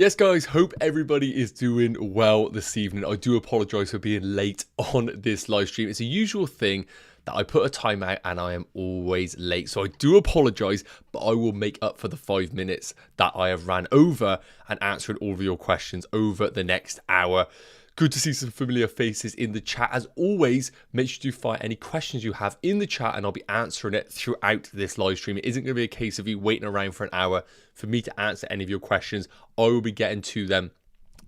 Yes, guys, hope everybody is doing well this evening. I do apologise for being late on this live stream. It's a usual thing that I put a timeout and I am always late. So I do apologise, but I will make up for the 5 minutes that I have ran over and answered all of your questions over the next hour. Good to see some familiar faces in the chat. As always, make sure you fire any questions you have in the chat and I'll be answering it throughout this live stream. It isn't going to be a case of you waiting around for an hour for me to answer any of your questions. I will be getting to them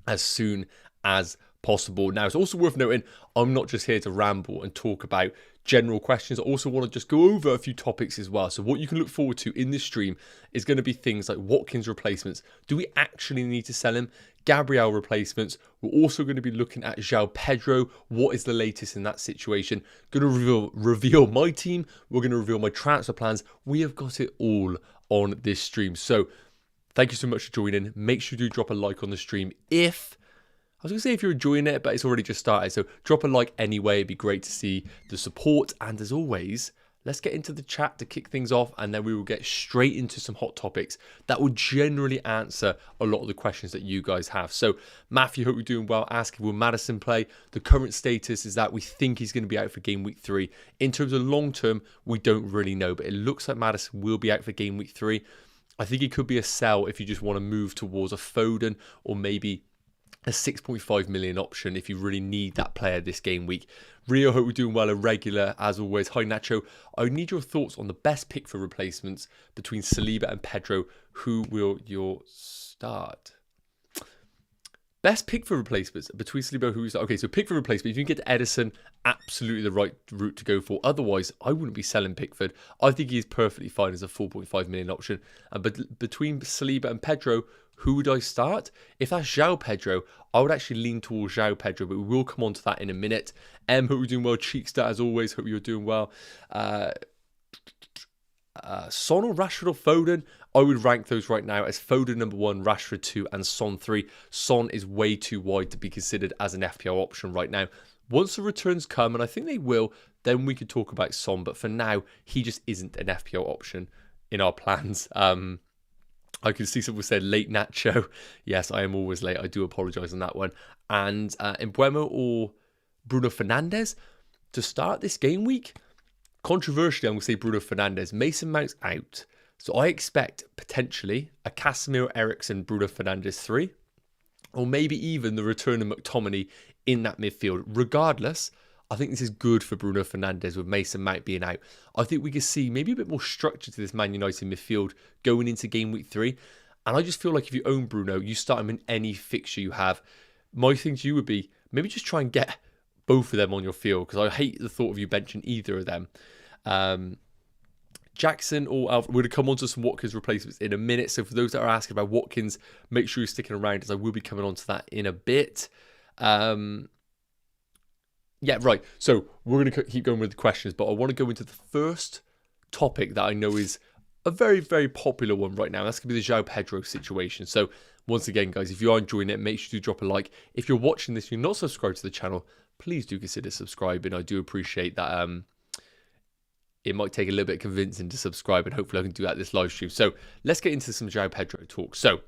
as soon as possible. Now, it's also worth noting, I'm not just here to ramble and talk about general questions. I also want to just go over a few topics as well. So what you can look forward to in this stream is going to be things like Watkins replacements. Do we actually need to sell him? Gabriel replacements. We're also going to be looking at Joao Pedro. What is the latest in that situation? Going to reveal my team. We're going to reveal my transfer plans. We have got it all on this stream. So thank you so much for joining. Make sure you do drop a like on the stream I was going to say if you're enjoying it, but it's already just started. So drop a like anyway. It'd be great to see the support. And as always, let's get into the chat to kick things off. And then we will get straight into some hot topics that will generally answer a lot of the questions that you guys have. So Matthew, hope you're doing well. Asking, will Maddison play? The current status is that we think he's going to be out for game week 3. In terms of long term, we don't really know. But it looks like Maddison will be out for game week 3. I think it could be a sell if you just want to move towards a Foden or maybe a 6.5 million option if you really need that player this game week. Rio, hope we're doing well and regular as always. Hi Nacho, I need your thoughts on the best pick for replacements between Saliba and Pedro. Who will your start? Best pick for replacements between Saliba, who's okay. So pick for replacement. If you can get Edison, absolutely the right route to go for. Otherwise, I wouldn't be selling Pickford. I think he's perfectly fine as a 4.5 million option. But between Saliba and Pedro, who would I start? If that's Joao Pedro, I would actually lean towards Joao Pedro, but we will come on to that in a minute. Hope you're doing well. Cheekstar, as always, hope you're doing well. Son or Rashford or Foden? I would rank those right now as Foden number 1, Rashford 2, and Son 3. Son is way too wide to be considered as an FPL option right now. Once the returns come, and I think they will, then we could talk about Son. But for now, he just isn't an FPL option in our plans. I can see someone said late Nacho. Yes, I am always late. I do apologise on that one. And Mbuemo or Bruno Fernandes to start this game week? Controversially, I'm going to say Bruno Fernandes. Mason Mount's out. So I expect potentially a Casemiro, Eriksen, Bruno Fernandes 3. Or maybe even the return of McTominay in that midfield. Regardless, I think this is good for Bruno Fernandes with Mason Mount being out. I think we could see maybe a bit more structure to this Man United midfield going into game week 3. And I just feel like if you own Bruno, you start him in any fixture you have. My thing to you would be maybe just try and get both of them on your field because I hate the thought of you benching either of them. Jackson or Alvarez, we're going to come on to some Watkins replacements in a minute. So for those that are asking about Watkins, make sure you're sticking around as I will be coming on to that in a bit. Yeah, right. So we're going to keep going with the questions, but I want to go into the first topic that I know is a very, very popular one right now. That's going to be the Joao Pedro situation. So once again, guys, if you are enjoying it, make sure you drop a like. If you're watching this, you're not subscribed to the channel, please do consider subscribing. I do appreciate that. It might take a little bit of convincing to subscribe, and hopefully I can do that this live stream. So let's get into some Joao Pedro talk. So,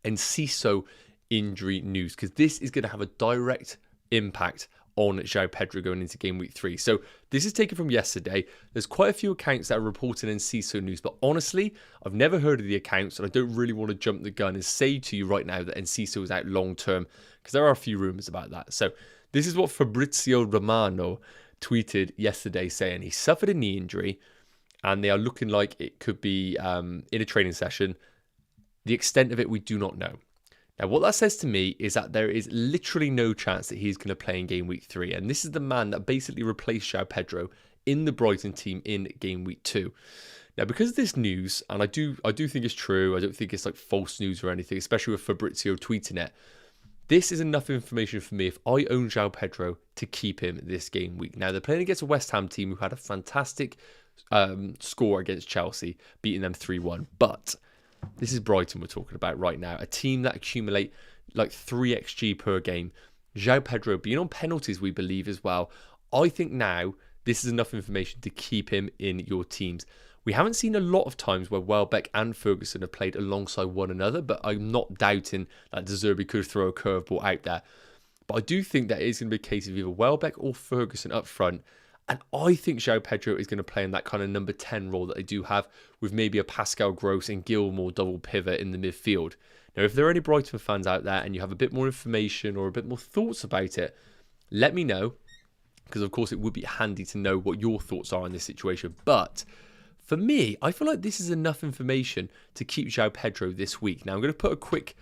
Enciso injury news, because this is going to have a direct impact on Joao Pedro going into game week 3. So this is taken from yesterday. There's quite a few accounts that are reporting Enciso news, but honestly, I've never heard of the accounts, and I don't really want to jump the gun and say to you right now that Enciso is out long term, because there are a few rumours about that. So this is what Fabrizio Romano tweeted yesterday, saying he suffered a knee injury, and they are looking like it could be in a training session. The extent of it, we do not know. Now, what that says to me is that there is literally no chance that he's going to play in game week 3. And this is the man that basically replaced Joao Pedro in the Brighton team in game week 2. Now, because of this news, and I do think it's true, I don't think it's like false news or anything, especially with Fabrizio tweeting it. This is enough information for me if I own Joao Pedro to keep him this game week. Now, they're playing against a West Ham team who had a fantastic score against Chelsea, beating them 3-1. But this is Brighton we're talking about right now. A team that accumulate like 3 XG per game. Joao Pedro being on penalties, we believe as well. I think now this is enough information to keep him in your teams. We haven't seen a lot of times where Welbeck and Ferguson have played alongside one another, but I'm not doubting that De Zerbi could throw a curveball out there. But I do think that it is going to be a case of either Welbeck or Ferguson up front. And I think Joao Pedro is going to play in that kind of number 10 role that they do have, with maybe a Pascal Gross and Gilmour double pivot in the midfield. Now, if there are any Brighton fans out there and you have a bit more information or a bit more thoughts about it, let me know. Because, of course, it would be handy to know what your thoughts are on this situation. But for me, I feel like this is enough information to keep Joao Pedro this week. Now, I'm going to put a quick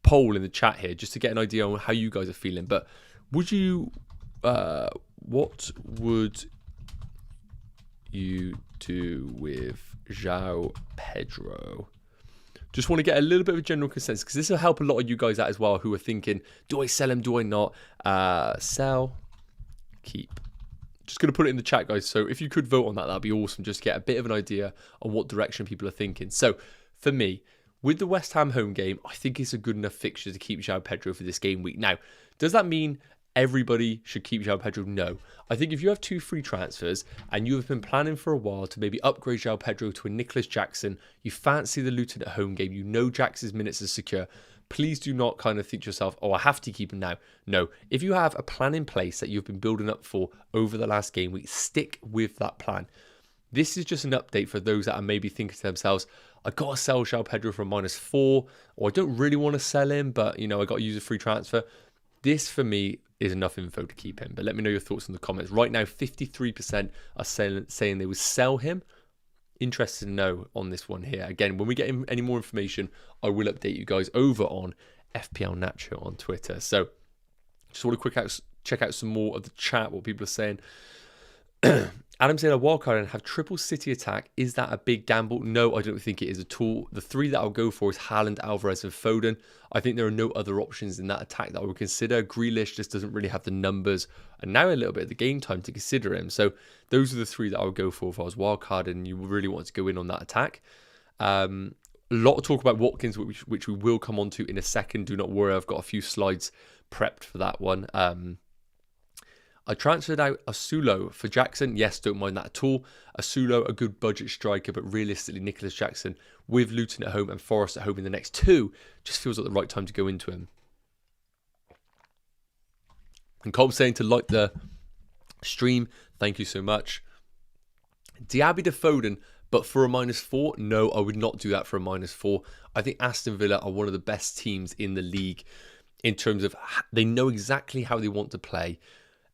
poll in the chat here just to get an idea on how you guys are feeling. But would you... what would you do with Joao Pedro? Just want to get a little bit of a general consensus, because this will help a lot of you guys out as well who are thinking, do I sell him, do I not? Sell, keep. Just going to put it in the chat, guys. So if you could vote on that, that'd be awesome. Just to get a bit of an idea on what direction people are thinking. So for me, with the West Ham home game, I think it's a good enough fixture to keep Joao Pedro for this game week. Now, does that mean everybody should keep Joao Pedro? No. I think if you have 2 free transfers and you have been planning for a while to maybe upgrade Joao Pedro to a Nicholas Jackson, you fancy the Luton at home game, you know Jackson's minutes are secure, please do not kind of think to yourself, oh, I have to keep him now. No. If you have a plan in place that you've been building up for over the last game week, stick with that plan. This is just an update for those that are maybe thinking to themselves, I got to sell Joao Pedro for a -4, or I don't really want to sell him, but, you know, I got to use a free transfer. This, for me, is enough info to keep him. But let me know your thoughts in the comments. Right now, 53% are saying they would sell him. Interested to know on this one here. Again, when we get any more information, I will update you guys over on FPL Nacho on Twitter. So just want to check out some more of the chat, what people are saying. Adam said a wildcard and have triple City attack. Is that a big gamble? No, I don't think it is at all. The 3 that I'll go for is Haaland, Alvarez and Foden. I think there are no other options in that attack that I would consider. Grealish just doesn't really have the numbers and now a little bit of the game time to consider him. So those are the 3 that I would go for if I was wildcard and you really want to go in on that attack. A lot of talk about Watkins, which we will come on to in a second. Do not worry, I've got a few slides prepped for that one. I transferred out Asulo for Jackson. Yes, don't mind that at all. Asulo, a good budget striker, but realistically, Nicholas Jackson with Luton at home and Forest at home in the next 2 just feels like the right time to go into him. And Colm saying to like the stream. Thank you so much. Diaby to Foden, but for a -4? No, I would not do that for a -4. I think Aston Villa are one of the best teams in the league in terms of they know exactly how they want to play.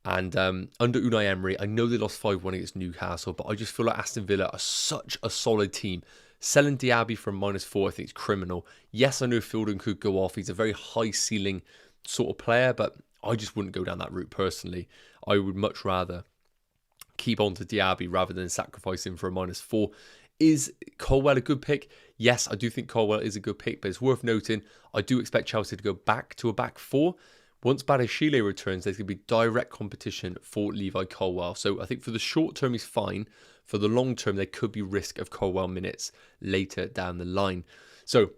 And under Unai Emery, I know they lost 5-1 against Newcastle, but I just feel like Aston Villa are such a solid team. Selling Diaby for a -4, I think, is criminal. Yes, I know Foden could go off. He's a very high ceiling sort of player, but I just wouldn't go down that route personally. I would much rather keep on to Diaby rather than sacrifice him for a -4. Is Colwell a good pick? Yes, I do think Colwell is a good pick, but it's worth noting, I do expect Chelsea to go back to a back 4. Once Badiashile returns, there's going to be direct competition for Levi Colwell. So I think for the short term, he's fine. For the long term, there could be risk of Colwell minutes later down the line. So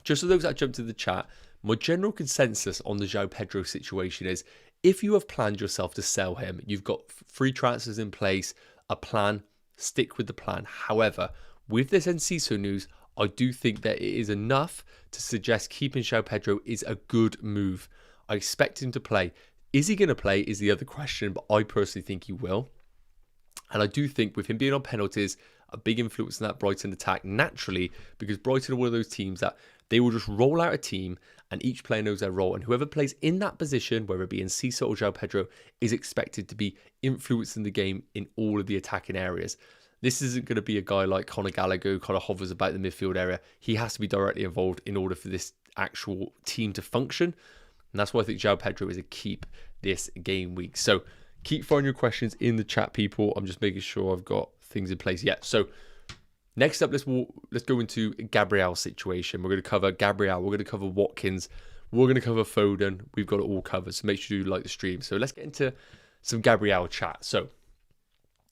just for those that jumped to the chat, my general consensus on the Joao Pedro situation is if you have planned yourself to sell him, you've got free transfers in place, a plan, stick with the plan. However, with this Enciso news, I do think that it is enough to suggest keeping Joao Pedro is a good move. I expect him to play. Is he going to play is the other question, but I personally think he will. And I do think with him being on penalties, a big influence in that Brighton attack naturally, because Brighton are one of those teams that they will just roll out a team and each player knows their role. And whoever plays in that position, whether it be Enciso or Joao Pedro, is expected to be influencing the game in all of the attacking areas. This isn't going to be a guy like Conor Gallagher who kind of hovers about the midfield area. He has to be directly involved in order for this actual team to function. And that's why I think Joao Pedro is a keep this game week. So keep throwing your questions in the chat, people. I'm just making sure I've got things in place yet. So next up, let's go into Gabriel's situation. We're going to cover Gabriel. We're going to cover Watkins. We're going to cover Foden. We've got it all covered. So make sure you like the stream. So let's get into some Gabriel chat. So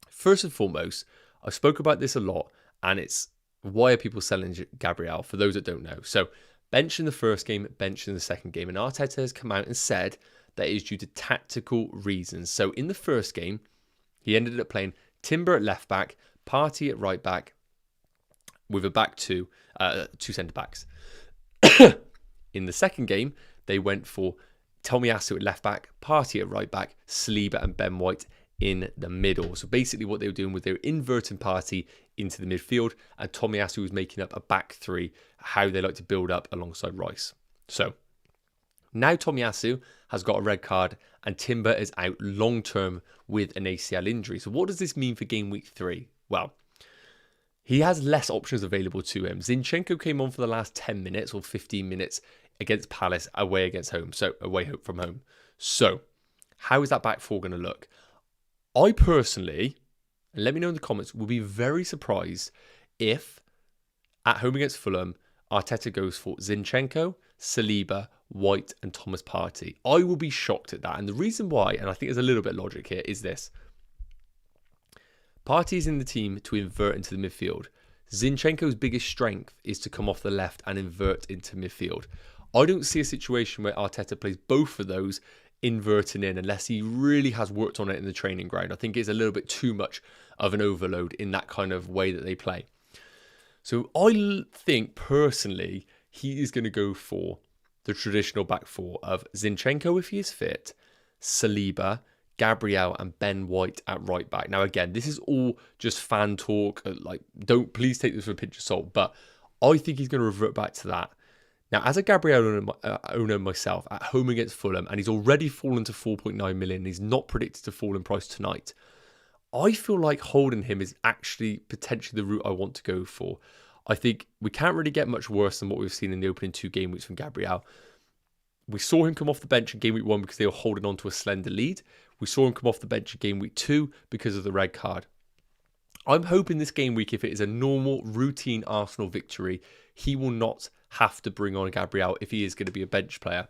first and foremost, I spoke about this a lot, and it's why are people selling Gabriel, for those that don't know. So bench in the first game, bench in the second game. And Arteta has come out and said that it is due to tactical reasons. So in the first game, he ended up playing Timber at left back, Partey at right back, with a back two, two centre-backs. In the second game, they went for Tomiyasu at left-back, Partey at right-back, Saliba and Ben White in the middle. So basically what they were doing was they were inverting Partey into the midfield, and Tomiyasu was making up a back three, how they like to build up alongside Rice. So now Tomiyasu has got a red card and Timber is out long-term with an ACL injury. So what does this mean for game week 3? Well, he has less options available to him. Zinchenko came on for the last 10 minutes or 15 minutes against Palace away from home. So how is that back four going to look? I personally, and let me know in the comments, will be very surprised if at home against Fulham, Arteta goes for Zinchenko, Saliba, White and Thomas Partey. I will be shocked at that. And the reason why, and I think there's a little bit of logic here, is this. Partey is in the team to invert into the midfield. Zinchenko's biggest strength is to come off the left and invert into midfield. I don't see a situation where Arteta plays both of those inverting in unless he really has worked on it in the training ground. I think it's a little bit too much of an overload in that kind of way that they play. So I think personally he is going to go for the traditional back four of Zinchenko if he is fit, Saliba, Gabriel and Ben White at right back. Now again, this is all just fan talk. Please take this with a pinch of salt, but I think he's going to revert back to that. Now, as a Gabriel owner myself, at home against Fulham, and he's already fallen to 4.9 million, he's not predicted to fall in price tonight. I feel like holding him is actually potentially the route I want to go for. I think we can't really get much worse than what we've seen in the opening 2 game weeks from Gabriel. We saw him come off the bench in game week 1 because they were holding on to a slender lead. We saw him come off the bench in game week 2 because of the red card. I'm hoping this game week, if it is a normal, routine Arsenal victory, he will not have to bring on Gabriel if he is going to be a bench player.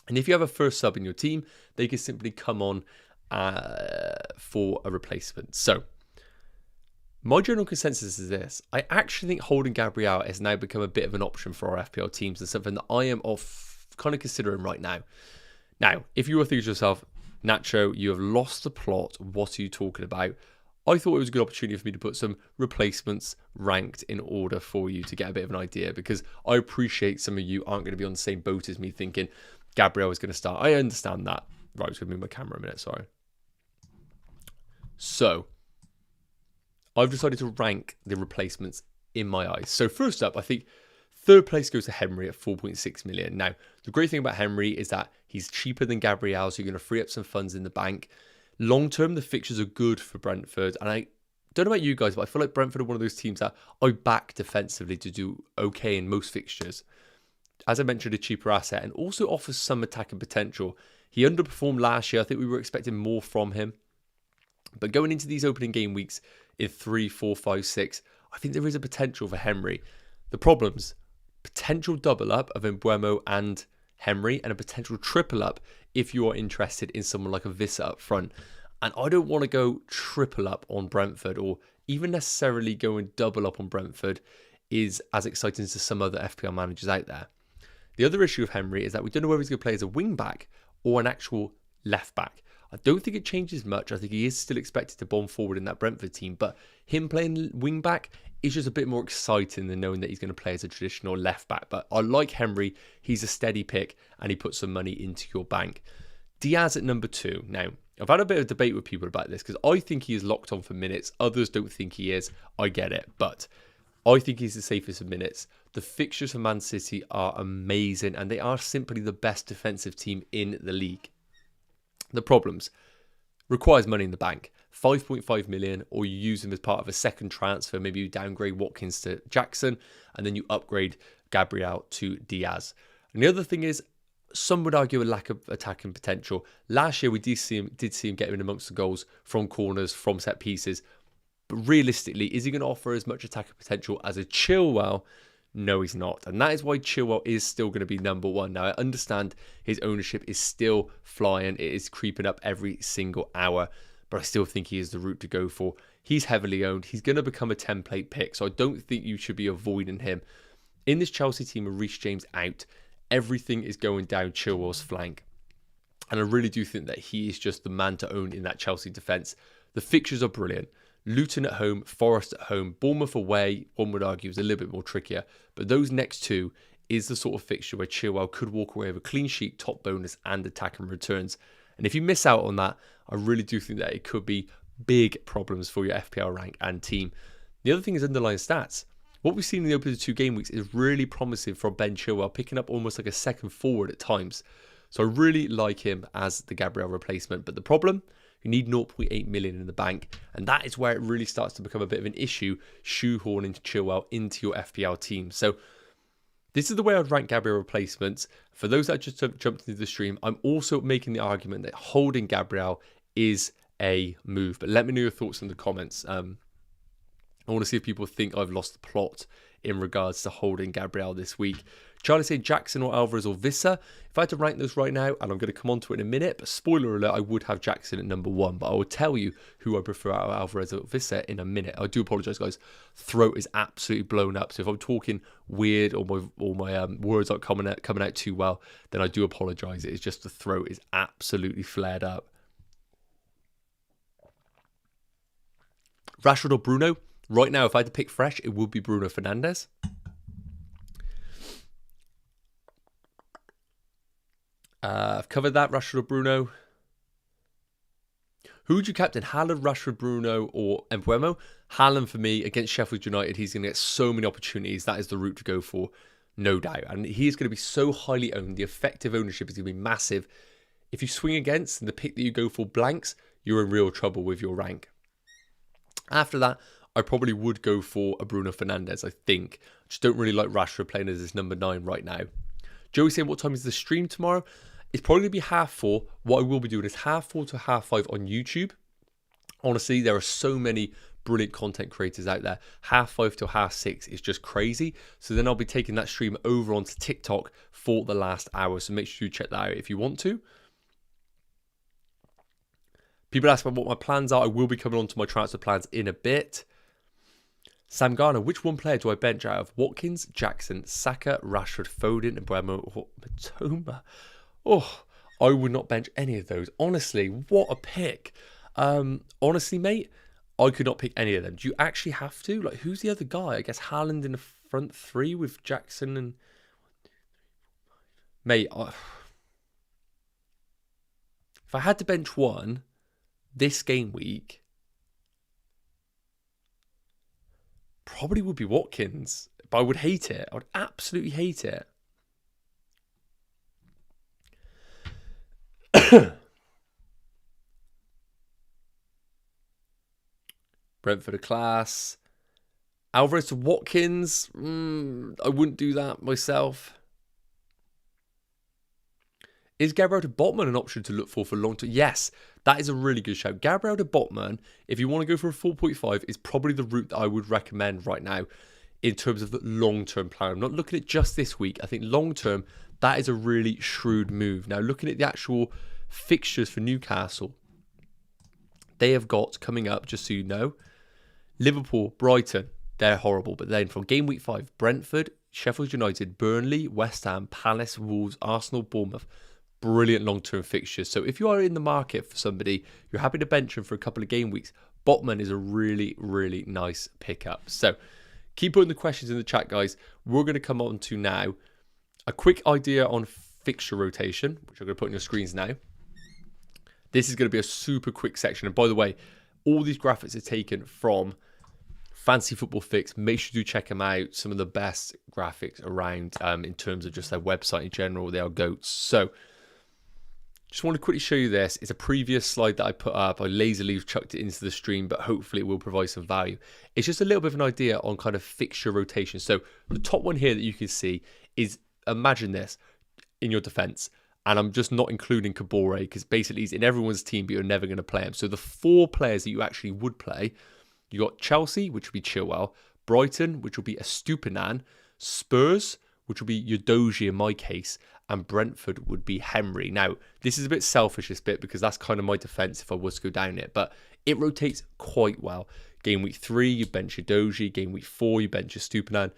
And if you have a first sub in your team, they can simply come on for a replacement. So, my general consensus is this. I actually think holding Gabriel has now become a bit of an option for our FPL teams and something that I am kind of considering right now. Now, if you were thinking to yourself, Nacho, you have lost the plot. What are you talking about? I thought it was a good opportunity for me to put some replacements ranked in order for you to get a bit of an idea, because I appreciate some of you aren't going to be on the same boat as me thinking Gabriel is going to start. I understand that. Right, I was going to move my camera a minute, sorry. So, I've decided to rank the replacements in my eyes. So first up, I think third place goes to Henry at 4.6 million. Now, the great thing about Henry is that he's cheaper than Gabriel, so you're going to free up some funds in the bank. Long term, the fixtures are good for Brentford. And I don't know about you guys, but I feel like Brentford are one of those teams that I back defensively to do okay in most fixtures. As I mentioned, a cheaper asset and also offers some attacking potential. He underperformed last year. I think we were expecting more from him. But going into these opening game weeks in 3, 4, 5, 6, I think there is a potential for Henry. The problems, potential double up of Mbeumo and Henry, and a potential triple up if you are interested in someone like a Vissa up front. And I don't want to go triple up on Brentford, or even necessarily going double up on Brentford is as exciting as some other FPL managers out there. The other issue of Henry is that we don't know whether he's going to play as a wing back or an actual left back. I don't think it changes much. I think he is still expected to bomb forward in that Brentford team, but him playing wing back is just a bit more exciting than knowing that he's going to play as a traditional left back. But I like Henry. He's a steady pick and he puts some money into your bank. Diaz at number 2. Now, I've had a bit of debate with people about this because I think he is locked on for minutes. Others don't think he is. I get it. But I think he's the safest of minutes. The fixtures for Man City are amazing and they are simply the best defensive team in the league. The problems: requires money in the bank, 5.5 million, or you use him as part of a second transfer. Maybe you downgrade Watkins to Jackson and then you upgrade Gabriel to Diaz. And the other thing is, some would argue a lack of attacking potential. Last year we did see him getting in amongst the goals from corners, from set pieces. But realistically, is he going to offer as much attacking potential as a Chilwell? No, he's not. And that is why Chilwell is still going to be number 1. Now, I understand his ownership is still flying. It is creeping up every single hour. But I still think he is the route to go for. He's heavily owned. He's going to become a template pick. So I don't think you should be avoiding him. In this Chelsea team with Reece James out, everything is going down Chilwell's flank. And I really do think that he is just the man to own in that Chelsea defence. The fixtures are brilliant. Luton at home, Forest at home, Bournemouth away, one would argue is a little bit more trickier. But those next two is the sort of fixture where Chilwell could walk away with a clean sheet, top bonus and attack and returns. And if you miss out on that, I really do think that it could be big problems for your FPL rank and team. The other thing is underlying stats. What we've seen in the opening 2 game weeks is really promising from Ben Chilwell, picking up almost like a second forward at times. So I really like him as the Gabriel replacement. But the problem, you need 0.8 million in the bank. And that is where it really starts to become a bit of an issue, shoehorning Chilwell into your FPL team. So this is the way I'd rank Gabriel replacements. For those that just jumped into the stream, I'm also making the argument that holding Gabriel is a move. But let me know your thoughts in the comments. I want to see if people think I've lost the plot in regards to holding Gabriel this week. Charlie saying Jackson or Alvarez or Vissa. If I had to rank those right now, and I'm going to come on to it in a minute, but spoiler alert, I would have Jackson at number 1, but I will tell you who I prefer out of Alvarez or Vissa in a minute. I do apologise, guys. Throat is absolutely blown up, so if I'm talking weird or my words aren't coming out too well, then I do apologise. It is just the throat is absolutely flared up. Rashford or Bruno? Right now, if I had to pick fresh, it would be Bruno Fernandes. I've covered that, Rashford or Bruno. Who would you captain? Haaland, Rashford, Bruno, or Mbeumo? Haaland for me, against Sheffield United, he's going to get so many opportunities. That is the route to go for, no doubt. And he is going to be so highly owned. The effective ownership is going to be massive. If you swing against and the pick that you go for blanks, you're in real trouble with your rank. After that, I probably would go for a Bruno Fernandes, I think. I just don't really like Rashford playing as his number 9 right now. Joey saying, what time is the stream tomorrow? It's probably going to be 4:30. What I will be doing is 4:30 to 5:30 on YouTube. Honestly, there are so many brilliant content creators out there. 5:30 to 6:30 is just crazy. So then I'll be taking that stream over onto TikTok for the last hour. So make sure you check that out if you want to. People ask about what my plans are. I will be coming on to my transfer plans in a bit. Sam Garner, which one player do I bench out of? Watkins, Jackson, Saka, Rashford, Foden, and Mbeumo, or Matoma? Oh, I would not bench any of those. Honestly, what a pick. Honestly, mate, I could not pick any of them. Do you actually have to? Like, who's the other guy? I guess Haaland in the front 3 with Jackson and... Mate, if I had to bench one this game week, probably would be Watkins, but I would hate it. I would absolutely hate it. Brentford a class. Alvarez to Watkins. I wouldn't do that myself. Is Gabriel to Botman an option to look for long term? Yes, that is a really good shout. Gabriel to Botman, if you want to go for a 4.5, is probably the route that I would recommend right now in terms of the long-term plan. I'm not looking at just this week. I think long-term, that is a really shrewd move. Now, looking at the actual fixtures for Newcastle, they have got coming up, just so you know, Liverpool, Brighton, they're horrible. But then from game week 5, Brentford, Sheffield United, Burnley, West Ham, Palace, Wolves, Arsenal, Bournemouth. Brilliant long-term fixtures. So if you are in the market for somebody, you're happy to bench him for a couple of game weeks, Botman is a really, really nice pickup. So keep putting the questions in the chat, guys. We're going to come on to now a quick idea on fixture rotation, which I'm going to put on your screens now. This is going to be a super quick section. And by the way, all these graphics are taken from Fantasy Football Fix. Make sure you do check them out. Some of the best graphics around in terms of just their website in general. They are goats. So just want to quickly show you this. It's a previous slide that I put up. I lazily chucked it into the stream, but hopefully it will provide some value. It's just a little bit of an idea on kind of fixture rotation. So the top one here that you can see is, imagine this in your defense. And I'm just not including Kabore because basically he's in everyone's team, but you're never going to play him. So the 4 players that you actually would play, you got Chelsea, which would be Chilwell, Brighton, which will be Estupinan, Spurs, which will be Udogie in my case, and Brentford would be Henry. Now, this is a bit selfish, this bit, because that's kind of my defence if I was to go down it, but it rotates quite well. Game week 3, you bench Udogie. Game week 4, you bench Estupinan.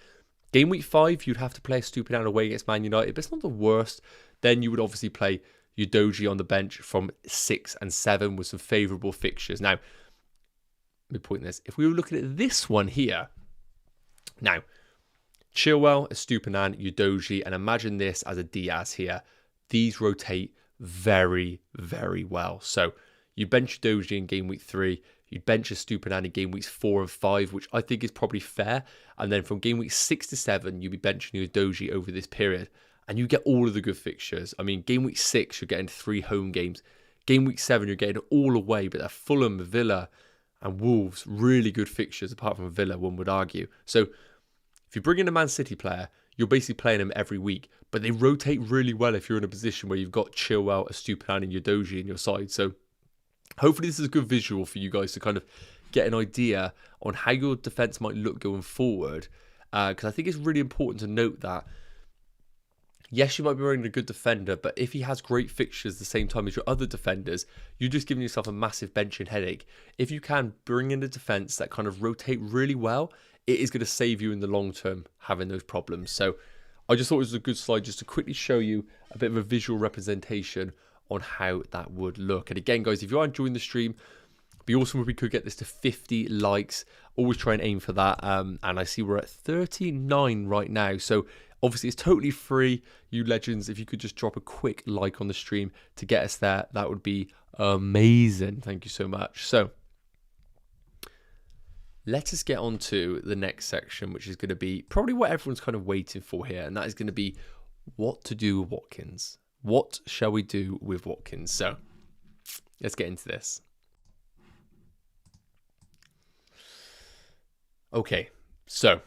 Game week 5, you'd have to play Estupinan away against Man United, but it's not the worst. Then you would obviously play Udogie on the bench from 6 and 7 with some favourable fixtures. Now, Let me point this. If we were looking at this one here, now, Chilwell, Estupiñán, Udogie, and imagine this as a Diaz here. These rotate very, very well. So you bench Udogie in game week 3, you bench Estupiñán in game weeks 4 and 5, which I think is probably fair. And then from game week 6 to 7, you'll be benching Udogie over this period. And you get all of the good fixtures. I mean, game week 6, you're getting 3 home games. Game week 7, you're getting all away, but they're Fulham, Villa, and Wolves. Really good fixtures, apart from Villa, one would argue. So if you bring in a Man City player, you're basically playing them every week. But they rotate really well if you're in a position where you've got Chilwell, Estupiñán, and Udogie in your side. So hopefully this is a good visual for you guys to kind of get an idea on how your defence might look going forward. Because I think it's really important to note that yes, you might be wearing a good defender, but if he has great fixtures the same time as your other defenders, you're just giving yourself a massive benching headache. If you can bring in a defence that kind of rotate really well, it is going to save you in the long term having those problems. So I just thought it was a good slide just to quickly show you a bit of a visual representation on how that would look. And again, guys, if you are enjoying the stream, it'd be awesome if we could get this to 50 likes. Always try and aim for that. And I see we're at 39 right now. So obviously, it's totally free. You legends, if you could just drop a quick like on the stream to get us there, that would be amazing. Thank you so much. So let us get on to the next section, which is going to be probably what everyone's kind of waiting for here. And that is going to be what to do with Watkins. What shall we do with Watkins? So let's get into this. Okay, so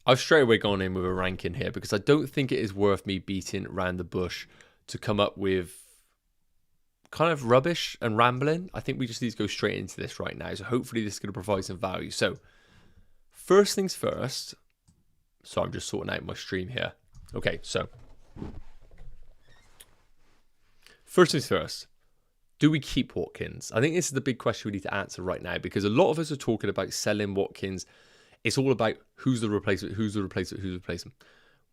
I've straight away gone in with a ranking here because I don't think it is worth me beating around the bush to come up with kind of rubbish and rambling. I think we just need to go straight into this right now. So hopefully this is going to provide some value. So first things first. So I'm just sorting out my stream here. Okay, so first things first. Do we keep Watkins? I think this is the big question we need to answer right now because a lot of us are talking about selling Watkins. It's all about who's the replacement, who's the replacement, who's the replacement.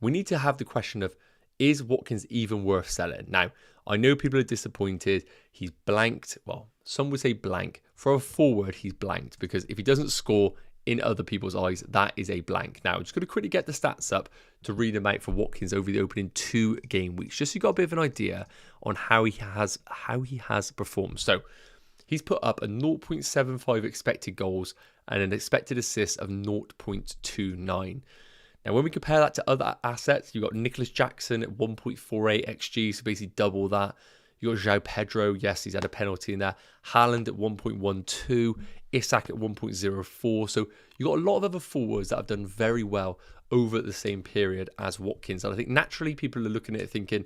We need to have the question of, is Watkins even worth selling? Now, I know people are disappointed. He's blanked. Well, some would say blank. For a forward, he's blanked because if he doesn't score in other people's eyes, that is a blank. Now, I'm just going to quickly get the stats up to read them out for Watkins over the opening 2 game weeks, just so you got a bit of an idea on how he has performed. So he's put up a 0.75 expected goals and an expected assist of 0.29. Now, when we compare that to other assets, you've got Nicholas Jackson at 1.48 XG, so basically double that. You've got Joao Pedro, yes, he's had a penalty in there. Haaland at 1.12, Isak at 1.04. So you've got a lot of other forwards that have done very well over the same period as Watkins. And I think naturally people are looking at it thinking,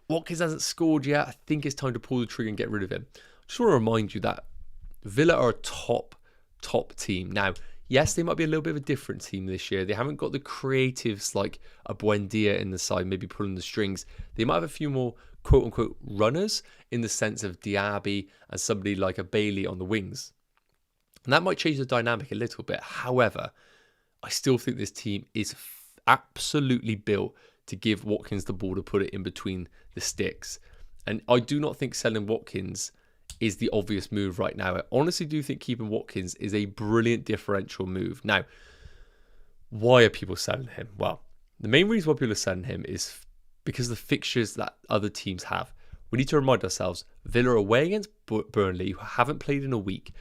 Watkins hasn't scored yet. I think it's time to pull the trigger and get rid of him. I just want to remind you that Villa are a top team. Now, yes, they might be a little bit of a different team this year. They haven't got the creatives like a Buendia in the side, maybe pulling the strings. They might have a few more quote-unquote runners in the sense of Diaby and somebody like a Bailey on the wings. And that might change the dynamic a little bit. However, I still think this team is absolutely built to give Watkins the ball to put it in between the sticks. And I do not think selling Watkins is the obvious move right now. I honestly do think keeping Watkins is a brilliant differential move. Now, why are people selling him? Well, the main reason why people are selling him is because of the fixtures that other teams have. We need to remind ourselves, Villa are away against Burnley, who haven't played in a week.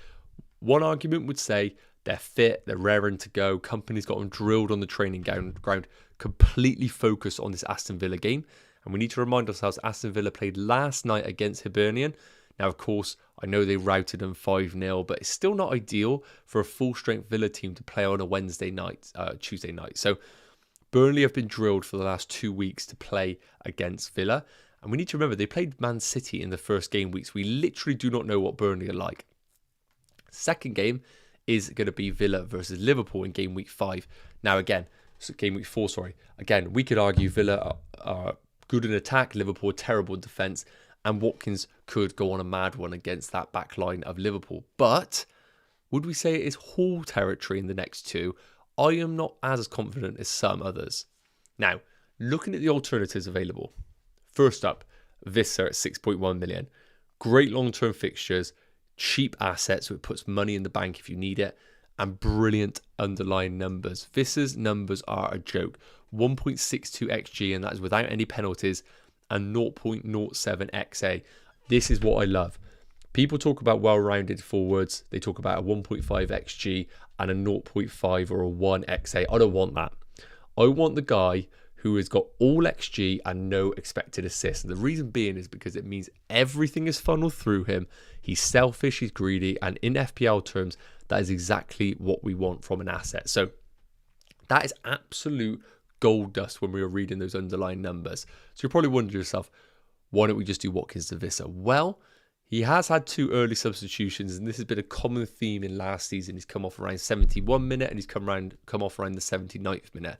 One argument would say they're fit, they're raring to go. Company's got them drilled on the training ground, completely focused on this Aston Villa game. And we need to remind ourselves, Aston Villa played last night against Hibernian. Now, of course, I know they routed them 5-0, but it's still not ideal for a full-strength Villa team to play on a Tuesday night. So Burnley have been drilled for the last 2 weeks to play against Villa. And we need to remember, they played Man City in the first game weeks. We literally do not know what Burnley are like. Second game is going to be Villa versus Liverpool in game week 5. Now, again, game week 4, sorry. Again, we could argue Villa are good in attack, Liverpool terrible in defence, and Watkins could go on a mad one against that back line of Liverpool. But would we say it is Hall territory in the next 2? I am not as confident as some others. Now, looking at the alternatives available. First up, Visser at 6.1 million. Great long-term fixtures. cheap asset, so it puts money in the bank if you need it, and brilliant underlying numbers. Visser's numbers are a joke. 1.62 XG, and that is without any penalties, and 0.07 XA. This is what I love. People talk about well-rounded forwards. They talk about a 1.5 XG and a 0.5 or a 1 XA. I don't want that. I want the guy who has got all XG and no expected assists. And the reason being is because it means everything is funneled through him. He's selfish, he's greedy, and in FPL terms, that is exactly what we want from an asset. So that is absolute gold dust when we were reading those underlying numbers. So you're probably wondering to yourself, why don't we just do Watkins to Visser? Well, he has had 2 early substitutions, and this has been a common theme in last season. He's come off around 71 minute, and he's come off around the 79th minute.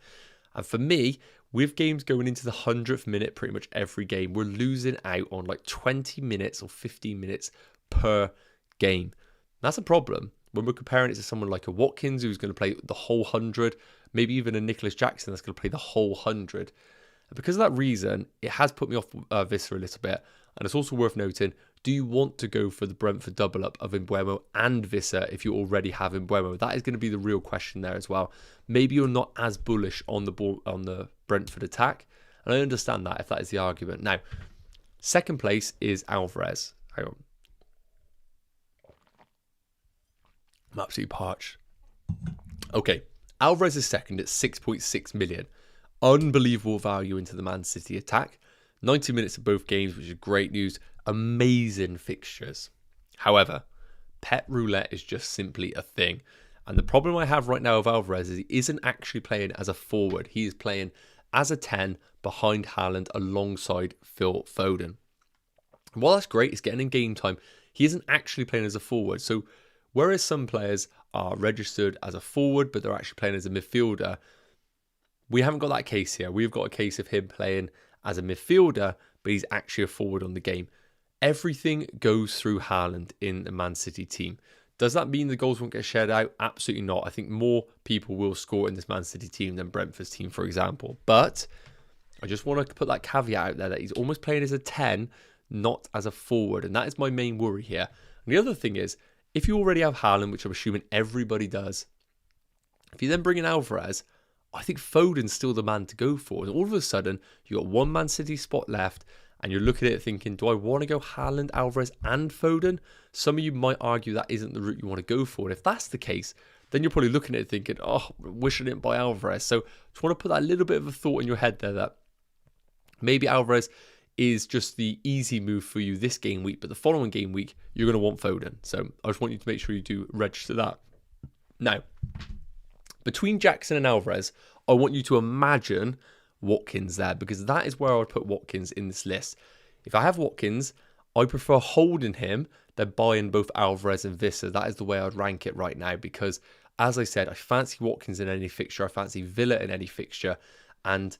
And for me, with games going into the 100th minute pretty much every game, we're losing out on like 20 minutes or 15 minutes per game. That's a problem when we're comparing it to someone like a Watkins who's going to play the whole 100, maybe even a Nicholas Jackson that's going to play the whole 100. And because of that reason, it has put me off Visser a little bit. And it's also worth noting, do you want to go for the Brentford double up of Mbeumo and Visser if you already have Mbeumo? That is going to be the real question there as well. Maybe you're not as bullish on the Brentford attack, and I understand that if that is the argument. Now, second place is Alvarez. Hang on. I'm absolutely parched. Okay, Alvarez is second at 6.6 million. Unbelievable value into the Man City attack. 90 minutes of both games, which is great news. Amazing fixtures. However, pet roulette is just simply a thing. And the problem I have right now with Alvarez is he isn't actually playing as a forward. He is playing as a 10 behind Haaland alongside Phil Foden. And while that's great, he's getting in game time, he isn't actually playing as a forward. So whereas some players are registered as a forward, but they're actually playing as a midfielder, we haven't got that case here. We've got a case of him playing as a midfielder, but he's actually a forward on the game. Everything goes through Haaland in the Man City team. Does that mean the goals won't get shared out? Absolutely not. I think more people will score in this Man City team than Brentford's team, for example. But I just want to put that caveat out there that he's almost playing as a 10, not as a forward. And that is my main worry here. And the other thing is, if you already have Haaland, which I'm assuming everybody does, if you then bring in Alvarez, I think Foden's still the man to go for. And all of a sudden, you got one Man City spot left, and you're looking at it thinking, do I want to go Haaland, Alvarez, and Foden? Some of you might argue that isn't the route you want to go for. And if that's the case, then you're probably looking at it thinking, oh, wish I didn't buy Alvarez. So just want to put that little bit of a thought in your head there that maybe Alvarez is just the easy move for you this game week, but the following game week, you're going to want Foden. So I just want you to make sure you do register that. Now, between Jackson and Alvarez, I want you to imagine Watkins there, because that is where I would put Watkins in this list. If I have Watkins, I prefer holding him than buying both Alvarez and Visser. That is the way I'd rank it right now, because as I said, I fancy Watkins in any fixture. I fancy Villa in any fixture. And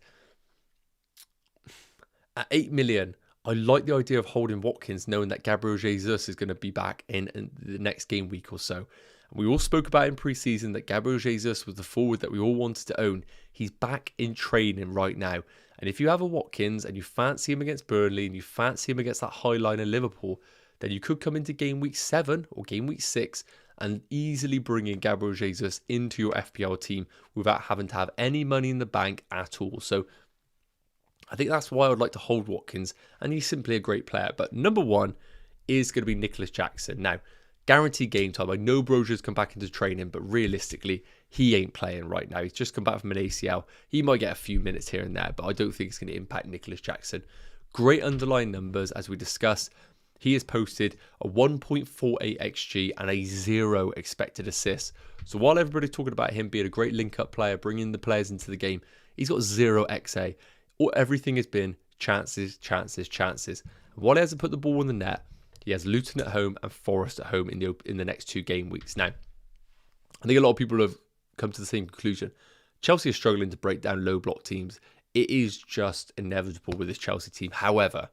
at 8 million, I like the idea of holding Watkins, knowing that Gabriel Jesus is going to be back in the next game week or so. We all spoke about in pre-season that Gabriel Jesus was the forward that we all wanted to own. He's back in training right now. And if you have a Watkins and you fancy him against Burnley and you fancy him against that high line in Liverpool, then you could come into game week 7 or game week 6 and easily bring in Gabriel Jesus into your FPL team without having to have any money in the bank at all. So I think that's why I would like to hold Watkins, and he's simply a great player. But number 1 is going to be Nicholas Jackson. Now, guaranteed game time. I know Brosier's come back into training, but realistically, he ain't playing right now. He's just come back from an ACL. He might get a few minutes here and there, but I don't think it's going to impact Nicholas Jackson. Great underlying numbers, as we discussed. He has posted a 1.48 XG and a 0 expected assists. So while everybody's talking about him being a great link-up player, bringing the players into the game, he's got 0 XA. Everything has been chances, chances, chances. And while he hasn't put the ball in the net, he has Luton at home and Forest at home in the next 2 game weeks. Now, I think a lot of people have come to the same conclusion. Chelsea are struggling to break down low block teams. It is just inevitable with this Chelsea team. However,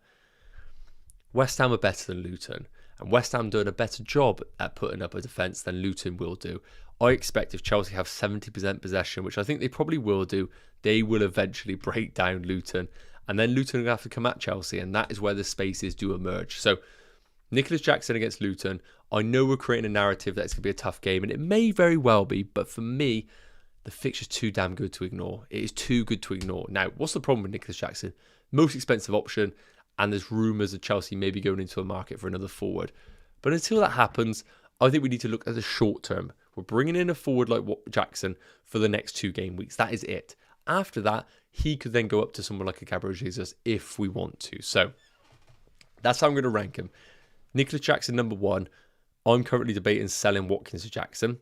West Ham are better than Luton, and West Ham doing a better job at putting up a defence than Luton will do. I expect if Chelsea have 70% possession, which I think they probably will do, they will eventually break down Luton, and then Luton are going to have to come at Chelsea, and that is where the spaces do emerge. So Nicholas Jackson against Luton. I know we're creating a narrative that it's going to be a tough game, and it may very well be, but for me, the fixture's too damn good to ignore. It is too good to ignore. Now, what's the problem with Nicholas Jackson? Most expensive option, and there's rumours of Chelsea maybe going into a market for another forward. But until that happens, I think we need to look at the short term. We're bringing in a forward like Jackson for the next 2 game weeks. That is it. After that, he could then go up to someone like a Gabriel Jesus if we want to. So that's how I'm going to rank him. Nicholas Jackson, number 1. I'm currently debating selling Watkins to Jackson.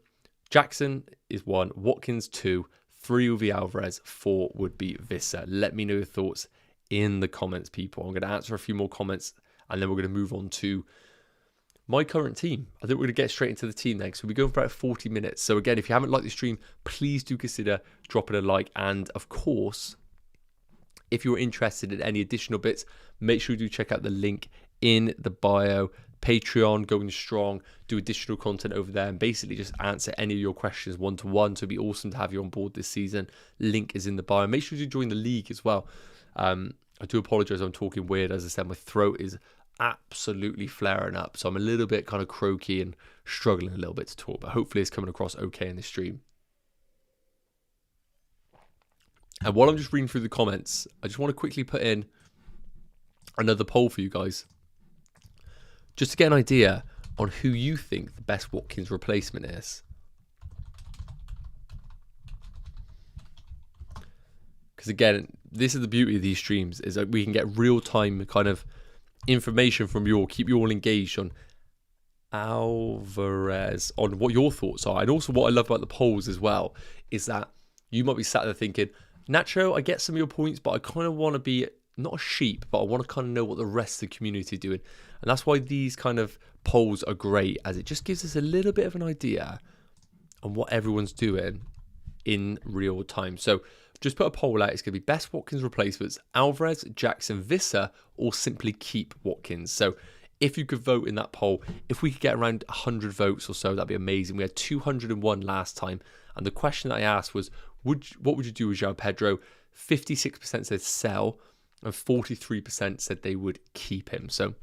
Jackson is 1, Watkins 2, 3 will be Alvarez, 4 would be Visser. Let me know your thoughts in the comments, people. I'm going to answer a few more comments, and then we're going to move on to my current team. I think we're going to get straight into the team next. So we're going for about 40 minutes. So again, if you haven't liked the stream, please do consider dropping a like. And of course, if you're interested in any additional bits, make sure you do check out the link in the bio. Patreon, going strong, do additional content over there, and basically just answer any of your questions one-to-one. So it'd be awesome to have you on board this season. Link is in the bio. Make sure you join the league as well. I do apologize, I'm talking weird. As I said, my throat is absolutely flaring up, so I'm a little bit kind of croaky and struggling a little bit to talk, but hopefully it's coming across okay in the stream. And while I'm just reading through the comments, I just want to quickly put in another poll for you guys, just to get an idea on who you think the best Watkins replacement is. Because again, this is the beauty of these streams, is that we can get real-time kind of information from you all, keep you all engaged on Alvarez, on what your thoughts are. And also what I love about the polls as well is that you might be sat there thinking, Nacho, I get some of your points, but I kind of want to be not a sheep, but I want to kind of know what the rest of the community are doing. And that's why these kind of polls are great, as it just gives us a little bit of an idea on what everyone's doing in real time. So just put a poll out. It's going to be best Watkins replacements, Alvarez, Jackson, Visser, or simply keep Watkins. So if you could vote in that poll, if we could get around 100 votes or so, that'd be amazing. We had 201 last time. And the question that I asked was, what would you do with Joao Pedro? 56% said sell, and 43% said they would keep him. So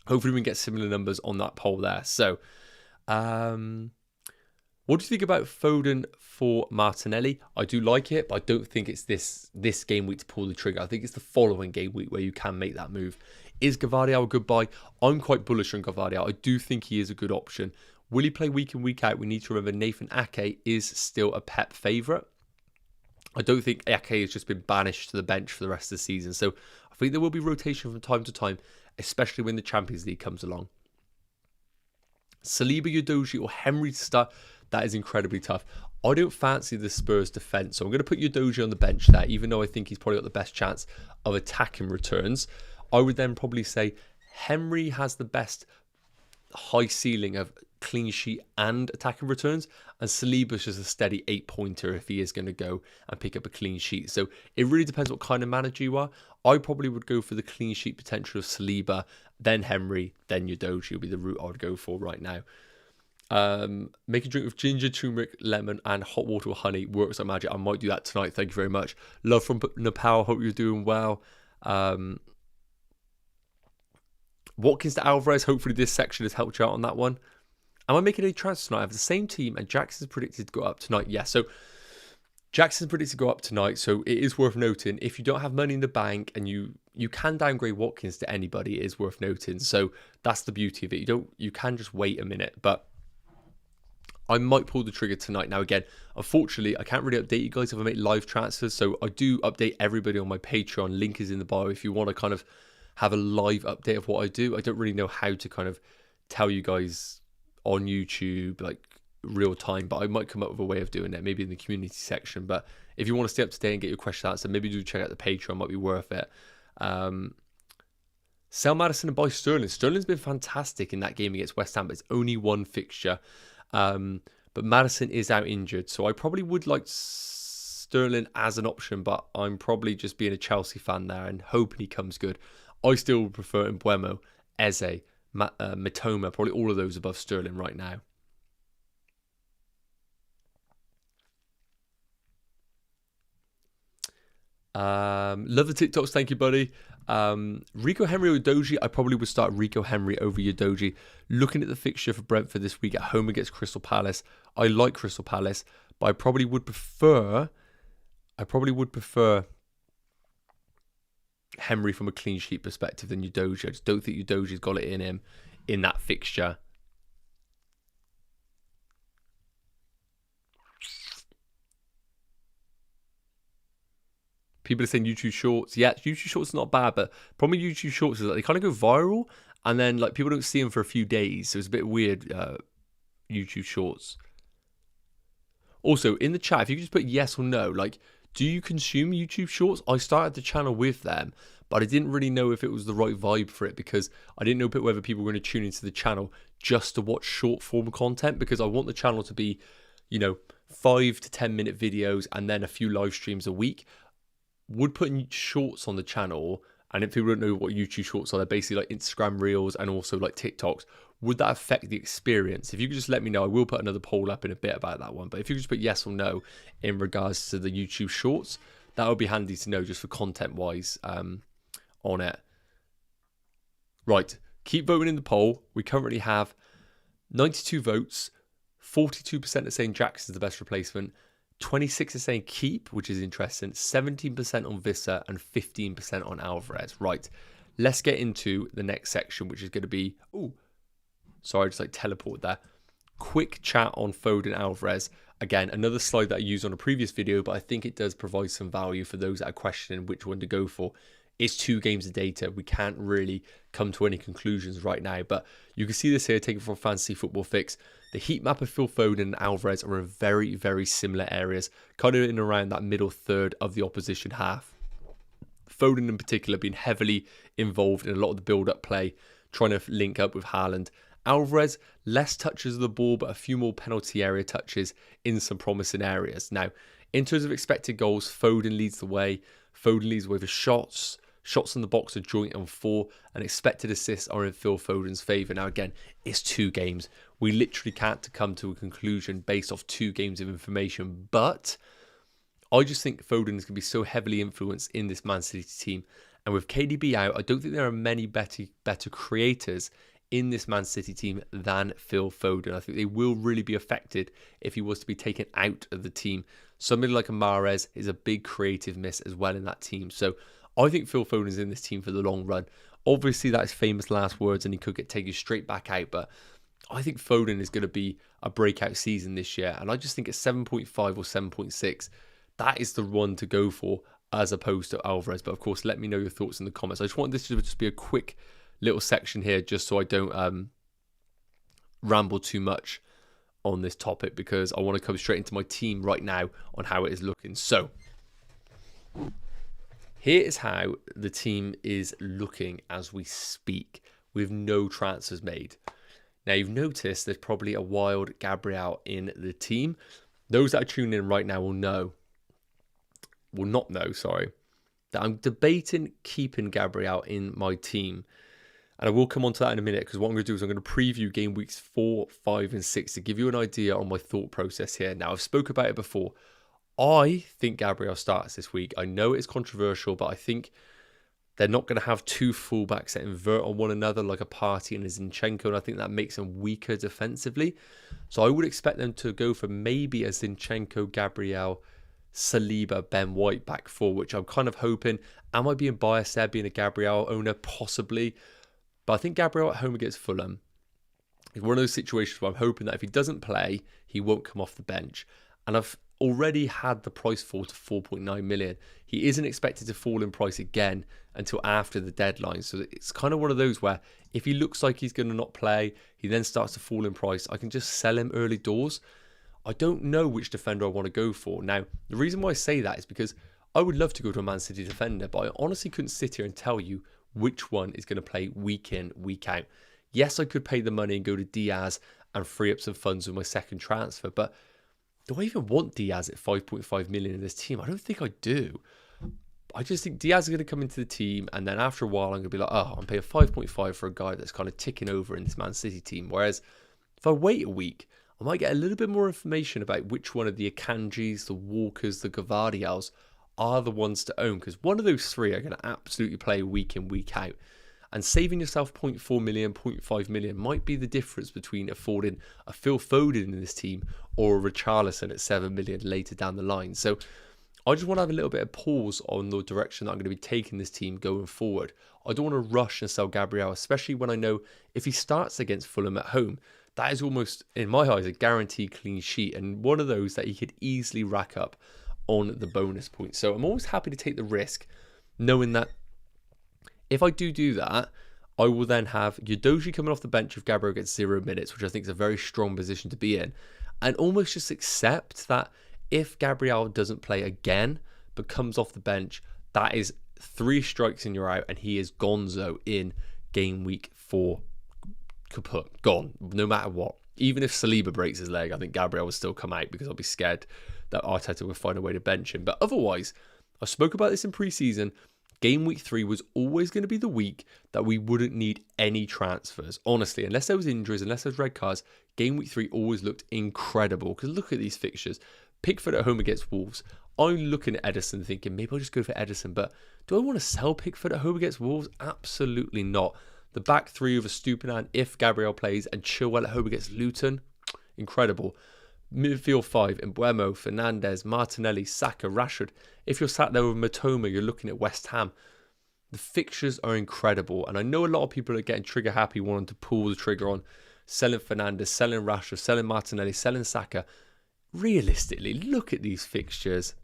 hopefully we can get similar numbers on that poll there. So what do you think about Foden for Martinelli? I do like it, but I don't think it's this game week to pull the trigger. I think it's the following game week where you can make that move. Is Gabriel a good buy? I'm quite bullish on Gabriel. I do think he is a good option. Will he play week in, week out? We need to remember Nathan Ake is still a Pep favourite. I don't think Ake has just been banished to the bench for the rest of the season. So I think there will be rotation from time to time, especially when the Champions League comes along. Saliba, Udogie, or Henry to start. That is incredibly tough. I don't fancy the Spurs defence, so I'm going to put Udogie on the bench there, even though I think he's probably got the best chance of attacking returns. I would then probably say Henry has the best high ceiling of clean sheet and attacking returns, and Saliba's just a steady 8-pointer if he is going to go and pick up a clean sheet. So it really depends what kind of manager you are. I probably would go for the clean sheet potential of Saliba, then Henry, then Udogie would be the route I would go for right now. Make a drink with ginger, turmeric, lemon, and hot water with honey. Works like magic. I might do that tonight. Thank you very much. Love from Nepal. Hope you're doing well. Watkins to Alvarez. Hopefully this section has helped you out on that one. Am I making any transfers tonight? I have the same team, and Jackson's predicted to go up tonight. Yeah, so Jackson's predicted to go up tonight. So it is worth noting, if you don't have money in the bank and you can downgrade Watkins to anybody, it is worth noting. So that's the beauty of it. You can just wait a minute, but I might pull the trigger tonight. Now, again, unfortunately, I can't really update you guys if I make live transfers. So I do update everybody on my Patreon. Link is in the bio if you want to kind of have a live update of what I do. I don't really know how to kind of tell you guys on YouTube, like real time, but I might come up with a way of doing it, maybe in the community section. But if you want to stay up to date and get your question answered, maybe do check out the Patreon. Might be worth it. Sell Maddison and buy Sterling. Sterling's been fantastic in that game against West Ham, but it's only one fixture. But Maddison is out injured, so I probably would like Sterling as an option, but I'm probably just being a Chelsea fan there and hoping he comes good. I still prefer Mbuemo, Eze, Mitoma, probably all of those above Sterling right now. Love the TikToks. Thank you, buddy. Rico Henry or Udogie? I probably would start Rico Henry over Udogie. Looking at the fixture for Brentford this week at home against Crystal Palace, I like Crystal Palace, but I probably would prefer Henry from a clean sheet perspective than Udogie. I just don't think Udogie's got it in him in that fixture. People are saying YouTube Shorts. Yeah, YouTube Shorts is not bad, but problem with YouTube Shorts is that they kind of go viral, and then like people don't see them for a few days, so it's a bit weird. YouTube Shorts. Also, in the chat, if you could just put yes or no, like, do you consume YouTube Shorts? I started the channel with them, but I didn't really know if it was the right vibe for it because I didn't know whether people were going to tune into the channel just to watch short form content, because I want the channel to be, 5 to 10 minute videos and then a few live streams a week. Would put shorts on the channel, and if people don't know what YouTube Shorts are, they're basically like Instagram Reels and also like TikToks. Would that affect the experience? If you could just let me know, I will put another poll up in a bit about that one. But if you could just put yes or no in regards to the YouTube Shorts, that would be handy to know just for content-wise on it. Right, keep voting in the poll. We currently have 92 votes. 42% are saying Jackson's the best replacement. 26 are saying keep, which is interesting. 17% on Vissa and 15% on Alvarez. Right, let's get into the next section, which is going to be... Oh, sorry, I just like teleported there. Quick chat on Foden Alvarez. Again, another slide that I used on a previous video, but I think it does provide some value for those that are questioning which one to go for. It's 2 games of data. We can't really come to any conclusions right now, but you can see this here taken from Fantasy Football Fix. The heat map of Phil Foden and Alvarez are in very, very similar areas, kind of in and around that middle third of the opposition half. Foden in particular being heavily involved in a lot of the build-up play, trying to link up with Haaland. Alvarez, less touches of the ball, but a few more penalty area touches in some promising areas. Now, in terms of expected goals, Foden leads the way. Foden leads the way for shots. Shots in the box are joint on 4, and expected assists are in Phil Foden's favour. Now, again, it's 2 games. We literally can't come to a conclusion based off 2 games of information, but I just think Foden is going to be so heavily influenced in this Man City team. And with KDB out, I don't think there are many better creators in this Man City team than Phil Foden. I think they will really be affected if he was to be taken out of the team. Somebody like Alvarez is a big creative miss as well in that team. So I think Phil Foden is in this team for the long run. Obviously, that's famous last words and he could get taken straight back out, but I think Foden is going to be a breakout season this year. And I just think at 7.5 or 7.6, that is the one to go for as opposed to Alvarez. But of course, let me know your thoughts in the comments. I just want this to just be a quick little section here just so I don't ramble too much on this topic, because I want to come straight into my team right now on how it is looking. So here is how the team is looking as we speak with no transfers made. Now, you've noticed there's probably a wild Gabriel in the team. Those that are tuning in right now will not know, that I'm debating keeping Gabriel in my team. And I will come on to that in a minute, because what I'm going to do is I'm going to preview game weeks 4, 5 and 6 to give you an idea on my thought process here. Now, I've spoke about it before. I think Gabriel starts this week. I know it's controversial, but I think they're not going to have 2 fullbacks that invert on one another like a Partey and a Zinchenko, and I think that makes them weaker defensively. So I would expect them to go for maybe a Zinchenko, Gabriel, Saliba, Ben White back 4, which I'm kind of hoping. Am I being biased there, being a Gabriel owner? Possibly. But I think Gabriel at home against Fulham is one of those situations where I'm hoping that if he doesn't play, he won't come off the bench. And I've already had the price fall to 4.9 million. He isn't expected to fall in price again until after the deadline. So it's kind of one of those where if he looks like he's going to not play, he then starts to fall in price, I can just sell him early doors. I don't know which defender I want to go for. Now, the reason why I say that is because I would love to go to a Man City defender, but I honestly couldn't sit here and tell you which one is going to play week in, week out. Yes, I could pay the money and go to Diaz and free up some funds with my second transfer, but do I even want Diaz at 5.5 million in this team? I don't think I do. I just think Diaz is going to come into the team, and then after a while, I'm going to be like, oh, I'm paying 5.5 for a guy that's kind of ticking over in this Man City team. Whereas if I wait a week, I might get a little bit more information about which one of the Akanjis, the Walkers, the Gvardials are the ones to own, because one of those three are going to absolutely play week in, week out. And saving yourself 0.4 million, 0.5 million might be the difference between affording a Phil Foden in this team or a Richarlison at 7 million later down the line. So I just want to have a little bit of pause on the direction that I'm going to be taking this team going forward. I don't want to rush and sell Gabriel, especially when I know if he starts against Fulham at home, that is almost, in my eyes, a guaranteed clean sheet, and one of those that he could easily rack up on the bonus points. So I'm always happy to take the risk, knowing that if I do that, I will then have Udogie coming off the bench if Gabriel gets 0 minutes, which I think is a very strong position to be in, and almost just accept that if Gabriel doesn't play again but comes off the bench, that is 3 strikes and you're out, and he is gonzo in game week 4. Kaput, gone, no matter what. Even if Saliba breaks his leg, I think Gabriel will still come out, because I'll be scared that Arteta will find a way to bench him. But otherwise, I spoke about this in pre-season. Game week 3 was always going to be the week that we wouldn't need any transfers. Honestly, unless there was injuries, unless there was red cards, game week 3 always looked incredible. Because look at these fixtures. Pickford at home against Wolves. I'm looking at Edison thinking, maybe I'll just go for Edison. But do I want to sell Pickford at home against Wolves? Absolutely not. The back 3 of a Stupinan if Gabriel plays, and Chilwell at home against Luton. Incredible. Midfield 5, Mbeumo, Fernandes, Martinelli, Saka, Rashford. If you're sat there with Matoma, you're looking at West Ham. The fixtures are incredible, and I know a lot of people are getting trigger happy, wanting to pull the trigger on selling Fernandes, selling Rashford, selling Martinelli, selling Saka. Realistically, look at these fixtures.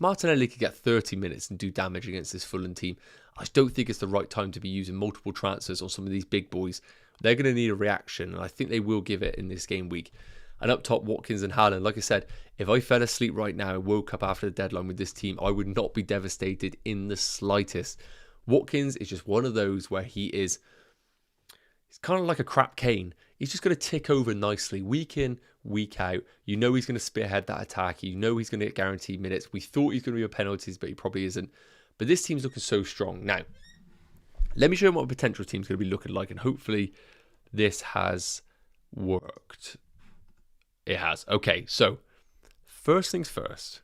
Martinelli could get 30 minutes and do damage against this Fulham team. I just don't think it's the right time to be using multiple transfers on some of these big boys. They're going to need a reaction, and I think they will give it in this game week. And up top, Watkins and Haaland. Like I said, if I fell asleep right now and woke up after the deadline with this team, I would not be devastated in the slightest. Watkins is just one of those where he's kind of like a crap Kane. He's just going to tick over nicely week in, week out. You know he's going to spearhead that attack. You know he's going to get guaranteed minutes. We thought he's going to be a penalties, but he probably isn't. But this team's looking so strong. Now, let me show you what a potential team's going to be looking like, and hopefully this has worked. It has. Okay, so first things first.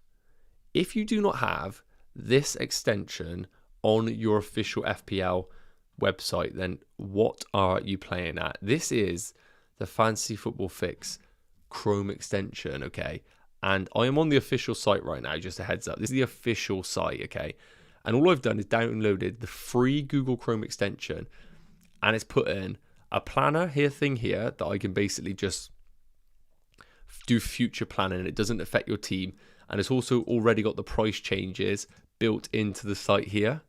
If you do not have this extension on your official FPL website, then what are you playing at? This is the Fantasy Football Fix Chrome extension, okay? And I am on the official site right now, just a heads up. This is the official site, okay? And all I've done is downloaded the free Google Chrome extension, and it's put in a planner thing here that I can basically just do future planning, and it doesn't affect your team. And it's also already got the price changes built into the site here.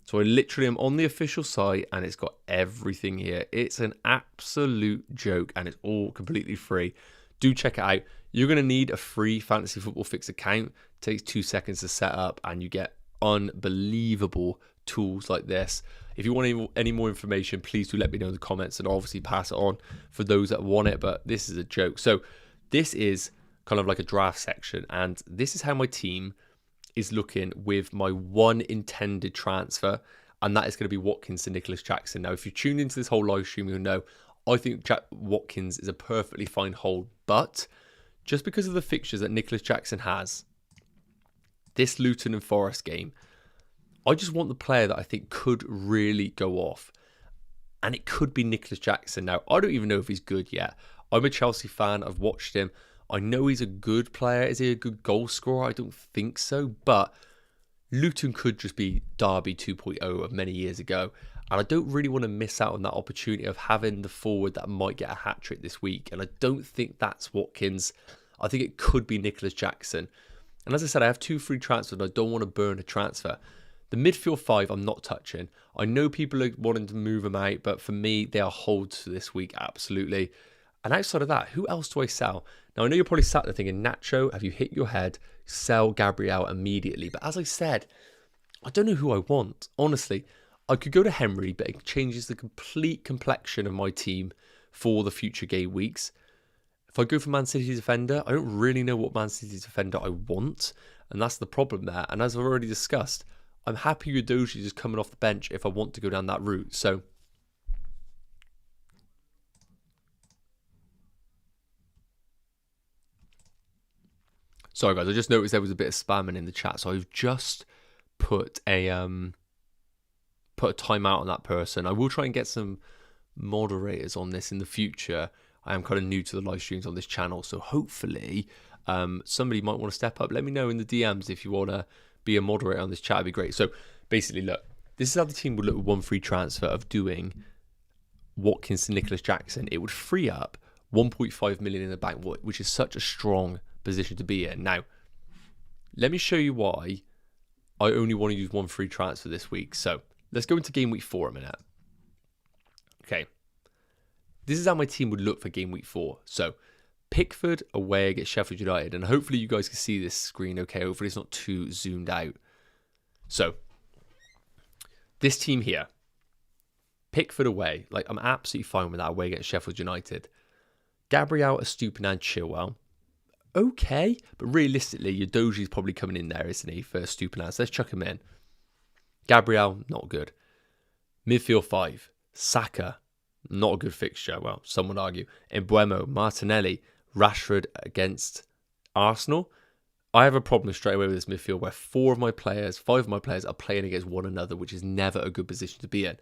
So I literally am on the official site, and it's got everything here. It's an absolute joke, and it's all completely free. Do check it out. You're going to need a free Fantasy Football Fix account. It takes 2 seconds to set up, and you get unbelievable tools like this. If you want any more information, please do let me know in the comments, and I'll obviously pass it on for those that want it. But this is a joke. So this is kind of like a draft section, and this is how my team is looking with my one intended transfer, and that is going to be Watkins to Nicholas Jackson. Now, if you tuned into this whole live stream, you'll know I think Watkins is a perfectly fine hold, but just because of the fixtures that Nicholas Jackson has, this Luton and Forest game, I just want the player that I think could really go off, and it could be Nicholas Jackson. Now, I don't even know if he's good yet. I'm a Chelsea fan. I've watched him. I know he's a good player. Is he a good goal scorer? I don't think so, but Luton could just be Derby 2.0 of many years ago, and I don't really want to miss out on that opportunity of having the forward that might get a hat-trick this week, and I don't think that's Watkins. I think it could be Nicholas Jackson. And as I said, I have 2 free transfers, and I don't want to burn a transfer. The midfield 5, I'm not touching. I know people are wanting to move them out, but for me, they are holds this week, absolutely. And outside of that, who else do I sell? Now, I know you're probably sat there thinking, Nacho, have you hit your head? Sell Gabriel immediately. But as I said, I don't know who I want. Honestly, I could go to Henry, but it changes the complete complexion of my team for the future game weeks. If I go for Man City defender, I don't really know what Man City defender I want. And that's the problem there. And as I've already discussed, I'm happy with Udogie just coming off the bench if I want to go down that route. So Sorry guys, I just noticed there was a bit of spamming in the chat, so I've just put a timeout on that person. I will try and get some moderators on this in the future. I am kind of new to the live streams on this channel, so hopefully somebody might want to step up. Let me know in the DMs if you want to be a moderator on this chat. It'd be great. So basically, look, this is how the team would look with one free transfer of doing Watkins to Nicholas Jackson. It would free up 1.5 million in the bank, which is such a strong position to be in. Now, let me show you why I only want to use one free transfer this week. So let's go into game week 4 a minute. Okay. This is how my team would look for game week 4. So Pickford away against Sheffield United. And hopefully you guys can see this screen okay. Hopefully it's not too zoomed out. So this team here. Pickford away. Like, I'm absolutely fine with that away against Sheffield United. Gabriel, Estupiñán, Chilwell. Okay. But realistically, your Doji's probably coming in there, isn't he, for Estupiñán? So let's chuck him in. Gabriel, not good. Midfield 5. Saka, not a good fixture. Well, some would argue. Mbeumo, Martinelli, Rashford against Arsenal. I have a problem straight away with this midfield where 5 of my players are playing against one another, which is never a good position to be in.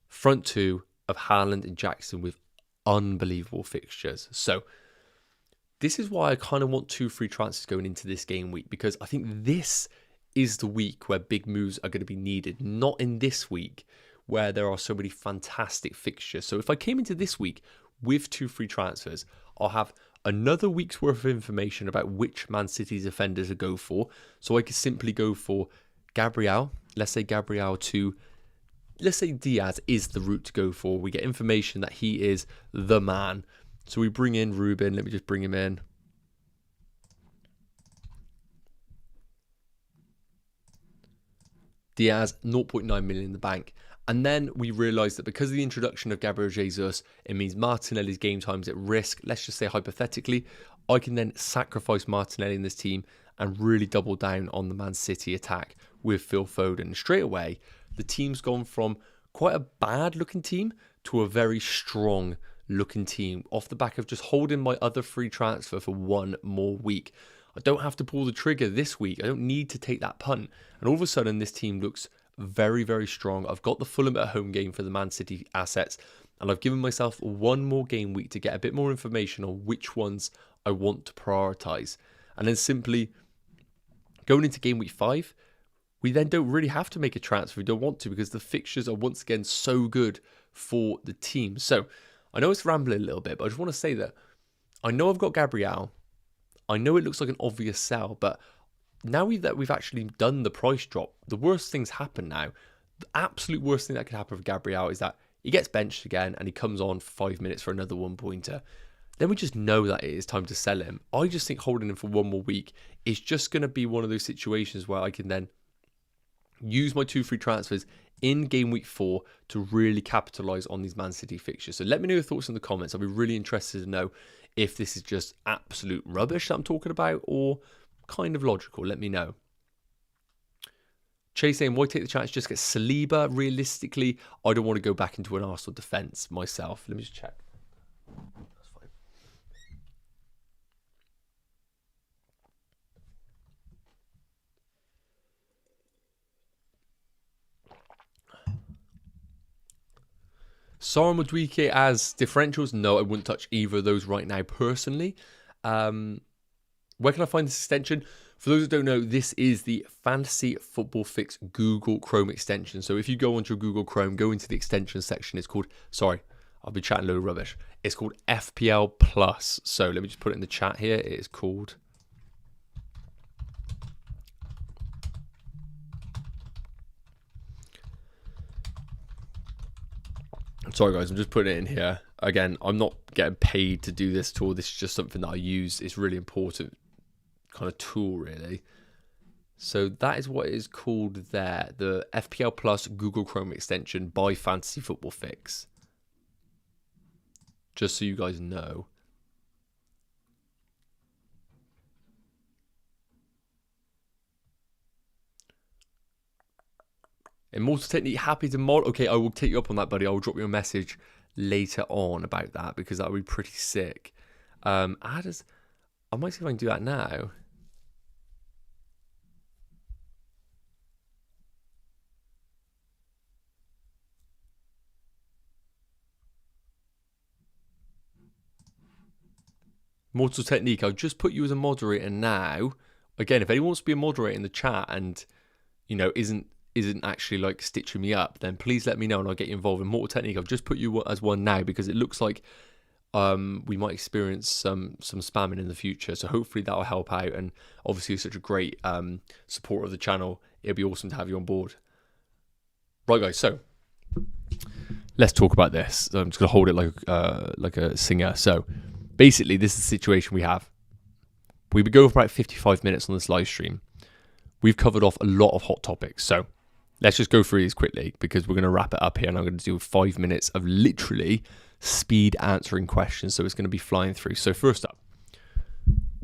Front 2 of Haaland and Jackson with unbelievable fixtures. So this is why I kind of want 2 free transfers going into this game week, because I think this is the week where big moves are going to be needed, not in this week where there are so many fantastic fixtures. So if I came into this week with 2 free transfers, I'll have another week's worth of information about which Man City's defenders to go for. So I could simply go for Gabriel. Let's say Gabriel to, let's say Diaz is the route to go for. We get information that he is the man. So we bring in Ruben. Let me just bring him in. Diaz, 0.9 million in the bank. And then we realise that because of the introduction of Gabriel Jesus, it means Martinelli's game time's at risk. Let's just say hypothetically, I can then sacrifice Martinelli in this team and really double down on the Man City attack with Phil Foden. Straight away, the team's gone from quite a bad looking team to a very strong looking team off the back of just holding my other free transfer for one more week. I don't have to pull the trigger this week. I don't need to take that punt. And all of a sudden, this team looks very, very strong. I've got the Fulham at home game for the Man City assets, and I've given myself one more game week to get a bit more information on which ones I want to prioritise. And then simply going into game week 5, we then don't really have to make a transfer. We don't want to, because the fixtures are once again so good for the team. So I know it's rambling a little bit, but I just want to say that I know I've got Gabriel. I know it looks like an obvious sell, but now that we've actually done the price drop, the worst things happen now. The absolute worst thing that could happen for Gabriel is that he gets benched again and he comes on for 5 minutes for another 1-pointer. Then we just know that it is time to sell him. I just think holding him for one more week is just going to be one of those situations where I can then use my 2 free transfers in game week 4 to really capitalise on these Man City fixtures. So let me know your thoughts in the comments. I'll be really interested to know if this is just absolute rubbish that I'm talking about or kind of logical. Let me know. Chase saying, why take the chance? Just get Saliba. Realistically, I don't want to go back into an Arsenal defence myself. Let me just check. That's fine. Sara Madueke as differentials? No, I wouldn't touch either of those right now personally. Where can I find this extension? For those that don't know, this is the Fantasy Football Fix Google Chrome extension. So if you go onto Google Chrome, go into the extension section. It's called, sorry, I'll be chatting a load of rubbish. It's called FPL Plus. So let me just put it in the chat here. It is called sorry guys, I'm just putting it in here. Again, I'm not getting paid to do this tool. This is just something that I use. It's really important kind of tool, really. So that is what it is called there. The FPL Plus Google Chrome extension by Fantasy Football Fix. Just so you guys know. Immortal Technique, happy to mod. Okay, I will take you up on that, buddy. I will drop you a message later on about that because that would be pretty sick. I might see if I can do that now. Mortal Technique, I'll just put you as a moderator now. Again, if anyone wants to be a moderator in the chat and, you know, isn't actually like stitching me up, then please let me know and I'll get you involved in Mortal Technique. I've just put you as one now because it looks like we might experience some spamming in the future. So hopefully that'll help out. And obviously you're such a great supporter of the channel. It'll be awesome to have you on board. Right, guys, so let's talk about this. I'm just going to hold it like a singer. So basically, this is the situation we have. We've been going for about 55 minutes on this live stream. We've covered off a lot of hot topics. So let's just go through these quickly because we're going to wrap it up here. And I'm going to do 5 minutes of literally speed answering questions. So it's going to be flying through. So first up,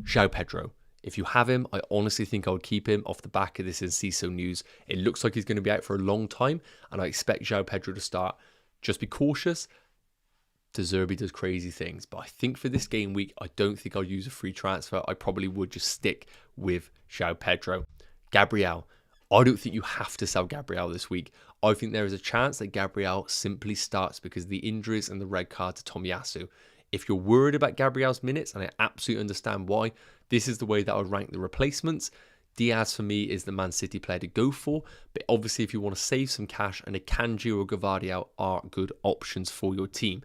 Joao Pedro. If you have him, I honestly think I would keep him off the back of this Enciso news. It looks like he's going to be out for a long time. And I expect Joao Pedro to start. Just be cautious. De Zerbi does crazy things, but I think for this game week, I don't think I'll use a free transfer. I probably would just stick with Joao Pedro. Gabriel, I don't think you have to sell Gabriel this week. I think there is a chance that Gabriel simply starts because of the injuries and the red card to Tomiyasu. If you're worried about Gabriel's minutes, and I absolutely understand why, this is the way that I would rank the replacements. Diaz for me is the Man City player to go for, but obviously if you want to save some cash, and Akanji or Gavardiel are good options for your team.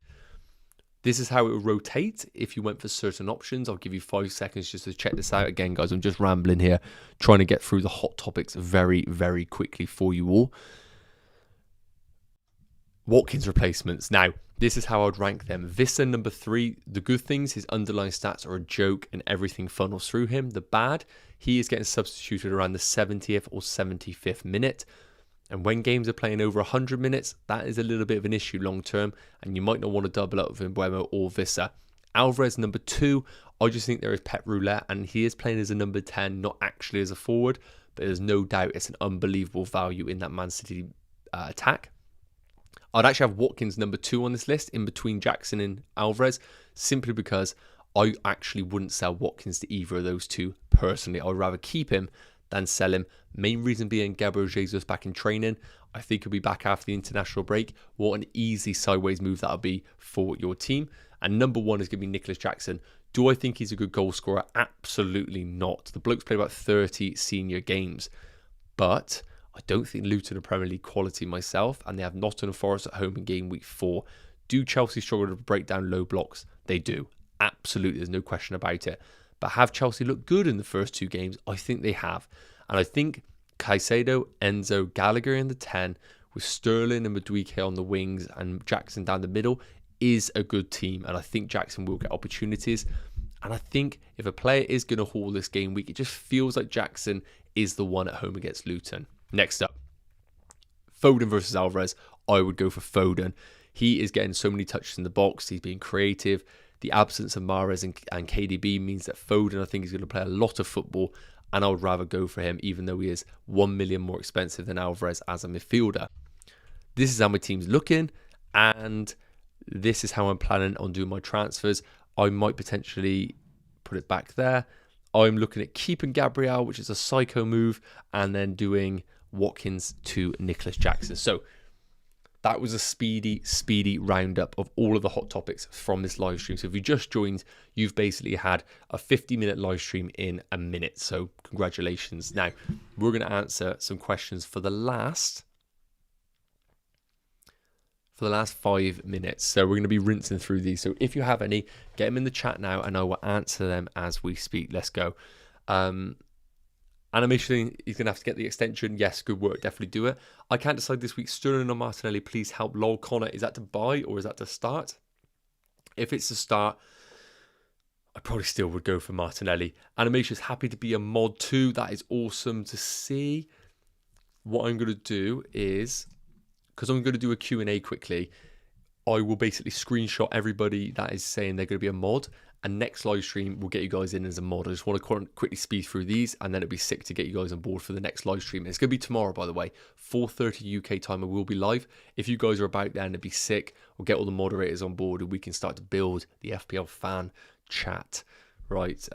This is how it would rotate if you went for certain options. I'll give you 5 seconds just to check this out. Again, guys, I'm just rambling here, trying to get through the hot topics very, very quickly for you all. Watkins replacements. Now, this is how I would rank them. Vissa, number 3. The good things, his underlying stats are a joke and everything funnels through him. The bad, he is getting substituted around the 70th or 75th minute. And when games are playing over 100 minutes, that is a little bit of an issue long term. And you might not want to double up with Mbuemo or Vissa. Alvarez, number 2. I just think there is pet roulette. And he is playing as a number 10, not actually as a forward. But there's no doubt it's an unbelievable value in that Man City attack. I'd actually have Watkins number 2 on this list in between Jackson and Alvarez. Simply because I actually wouldn't sell Watkins to either of those two personally. I would rather keep him than sell him. Main reason being Gabriel Jesus back in training. I think he'll be back after the international break. What an easy sideways move that'll be for your team. And number 1 is going to be Nicholas Jackson. Do I think he's a good goal scorer? Absolutely not. The bloke's played about 30 senior games. But I don't think Luton are Premier League quality myself. And they have Nottingham Forest at home in game week 4. Do Chelsea struggle to break down low blocks? They do. Absolutely. There's no question about it. But have Chelsea looked good in the first 2 games? I think they have. And I think Caicedo, Enzo, Gallagher in the 10, with Sterling and Madueke on the wings and Jackson down the middle, is a good team. And I think Jackson will get opportunities. And I think if a player is going to haul this game week, it just feels like Jackson is the one at home against Luton. Next up, Foden versus Alvarez. I would go for Foden. He is getting so many touches in the box. He's being creative. The absence of Mahrez and KDB means that Foden, I think, is going to play a lot of football. And I would rather go for him, even though he is 1 million more expensive than Alvarez as a midfielder. This is how my team's looking. And this is how I'm planning on doing my transfers. I might potentially put it back there. I'm looking at keeping Gabriel, which is a psycho move, and then doing Watkins to Nicholas Jackson. So that was a speedy roundup of all of the hot topics from this live stream. So if you just joined, you've basically had a 50-minute live stream in a minute. So congratulations. Now, we're going to answer some questions for the last 5 minutes. So we're going to be rinsing through these. So if you have any, get them in the chat now and I will answer them as we speak. Let's go. Animation, he's going to have to get the extension. Yes, good work. Definitely do it. I can't decide this week. Sterling or Martinelli, please help. Lol Connor, is that to buy or is that to start? If it's to start, I probably still would go for Martinelli. Animation's happy to be a mod too. That is awesome to see. What I'm going to do is, because I'm going to do a Q&A quickly, I will basically screenshot everybody that is saying they're going to be a mod. And next live stream, we'll get you guys in as a mod. I just want to quickly speed through these, and then it'll be sick to get you guys on board for the next live stream. It's going to be tomorrow, by the way, 4:30 UK time. I will be live. If you guys are about then, it'd be sick. We'll get all the moderators on board, and we can start to build the FPL fan chat. Right.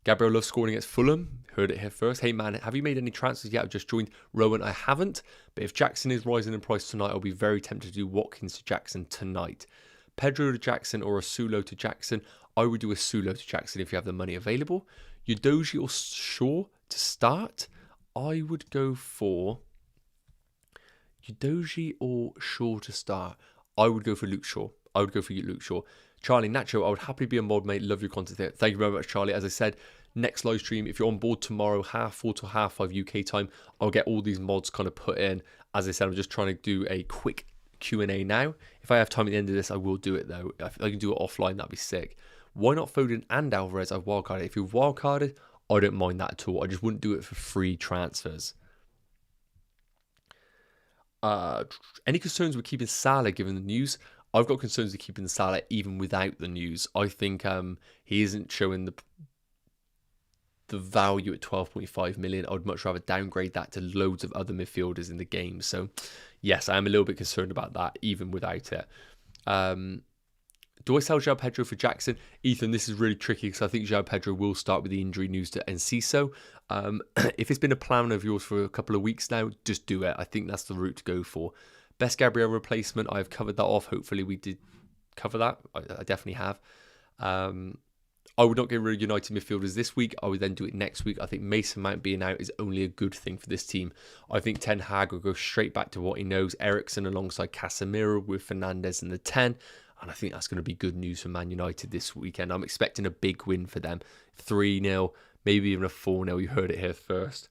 Gabriel loves scoring against Fulham. Heard it here first. Hey, man, have you made any transfers yet? I've just joined Rowan. I haven't. But if Jackson is rising in price tonight, I'll be very tempted to do Watkins to Jackson tonight. Pedro to Jackson or Asulo to Jackson. I would do a Sulo to Jackson if you have the money available. Udogie or Shaw to start. I would go for Udogie or Shaw to start. I would go for Luke Shaw. I would go for Luke Shaw. Charlie, Nacho, I would happily be a mod, mate. Love your content there. Thank you very much, Charlie. As I said, next live stream, if you're on board tomorrow, 4:30 to 5:30 UK time, I'll get all these mods kind of put in. As I said, I'm just trying to do a quick Q&A now. If I have time at the end of this, I will do it, though. If I can do it offline, that'd be sick. Why not Foden and Alvarez? I've wildcarded. If you've wildcarded, I don't mind that at all. I just wouldn't do it for free transfers. Any concerns with keeping Salah given the news? I've got concerns with keeping Salah even without the news. I think he isn't showing the value at 12.5 million. I would much rather downgrade that to loads of other midfielders in the game. So, yes, I am a little bit concerned about that, even without it. Do I sell Joao Pedro for Jackson? Ethan, this is really tricky because I think Joao Pedro will start with the injury news to Enciso. If it's been a plan of yours for a couple of weeks now, just do it. I think that's the route to go for. Best Gabriel replacement, I've covered that off. Hopefully we did cover that. I definitely have. I would not get rid of United midfielders this week. I would then do it next week. I think Mason Mount being out is only a good thing for this team. I think Ten Hag will go straight back to what he knows. Eriksen alongside Casemiro with Fernandes in the 10. And I think that's going to be good news for Man United this weekend. I'm expecting a big win for them. 3-0, maybe even a 4-0. You heard it here first.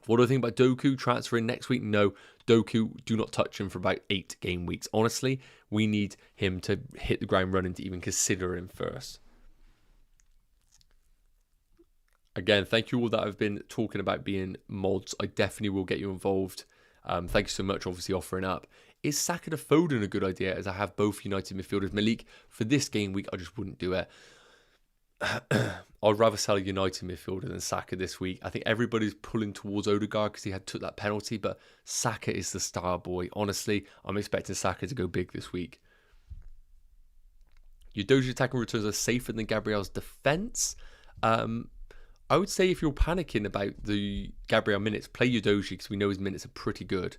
What do I think about Doku transferring next week? No, Doku, do not touch him for about 8 game weeks. Honestly, we need him to hit the ground running to even consider him first. Again, thank you all that have been talking about being mods. I definitely will get you involved. Thank you so much, obviously, offering up. Is Saka to Foden a good idea, as I have both United midfielders? Malik, for this game week, I just wouldn't do it. I'd rather sell a United midfielder than Saka this week. I think everybody's pulling towards Odegaard because he took that penalty, but Saka is the star boy. Honestly, I'm expecting Saka to go big this week. Udogie attacking returns are safer than Gabriel's defence. I would say if you're panicking about the Gabriel minutes, play Udogie because we know his minutes are pretty good.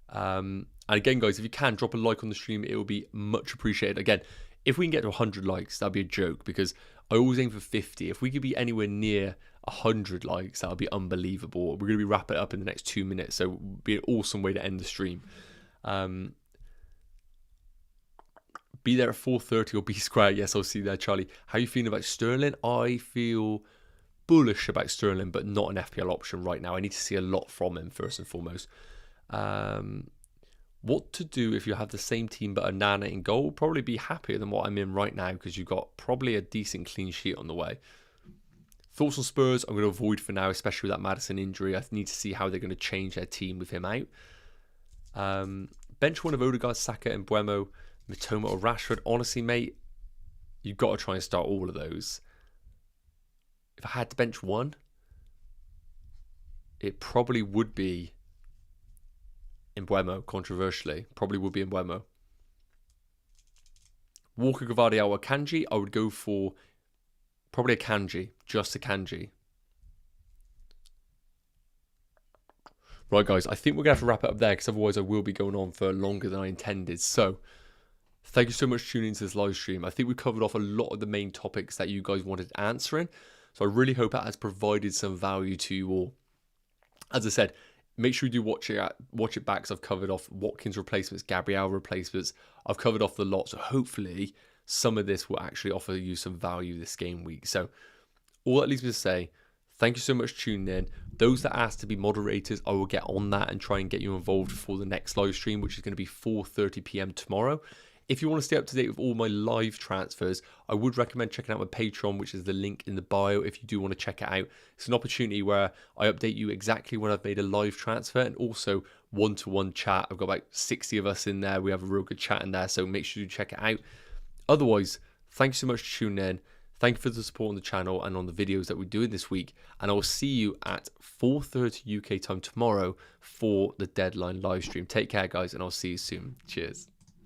And again, guys, if you can, drop a like on the stream. It will be much appreciated. Again, if we can get to 100 likes, that'd be a joke because I always aim for 50. If we could be anywhere near 100 likes, that would be unbelievable. We're going to be wrapping it up in the next 2 minutes, so it would be an awesome way to end the stream. Be there at 4:30 or be square. Yes, I'll see you there, Charlie. How are you feeling about Sterling? I feel bullish about Sterling, but not an FPL option right now. I need to see a lot from him first and foremost. What to do if you have the same team but a Nana in goal? Probably be happier than what I'm in right now because you've got probably a decent clean sheet on the way. Thoughts on Spurs? I'm going to avoid for now, especially with that Maddison injury. I need to see how they're going to change their team with him out. Bench one of Odegaard, Saka and Buemo, Mitoma or Rashford. Honestly, mate, you've got to try and start all of those. If I had to bench one, it probably would be Mbeumo, controversially. Probably would be Mbeumo. Walker, Gvardiol or Kanji, I would go for probably a Kanji. Just a Kanji. Right, guys, I think we're going to have to wrap it up there because otherwise I will be going on for longer than I intended. So, thank you so much for tuning into this live stream. I think we covered off a lot of the main topics that you guys wanted answering. So I really hope that has provided some value to you all. As I said, make sure you do watch it back because I've covered off Watkins replacements, Gabriel replacements. I've covered off the lot. So hopefully some of this will actually offer you some value this game week. So all that leaves me to say, thank you so much for tuning in. Those that asked to be moderators, I will get on that and try and get you involved for the next live stream, which is going to be 4:30 PM tomorrow. If you want to stay up to date with all my live transfers, I would recommend checking out my Patreon, which is the link in the bio if you do want to check it out. It's an opportunity where I update you exactly when I've made a live transfer and also one-to-one chat. I've got about 60 of us in there. We have a real good chat in there, so make sure you check it out. Otherwise, thanks so much for tuning in. Thank you for the support on the channel and on the videos that we're doing this week. And I will see you at 4:30 UK time tomorrow for the deadline live stream. Take care, guys, and I'll see you soon. Cheers.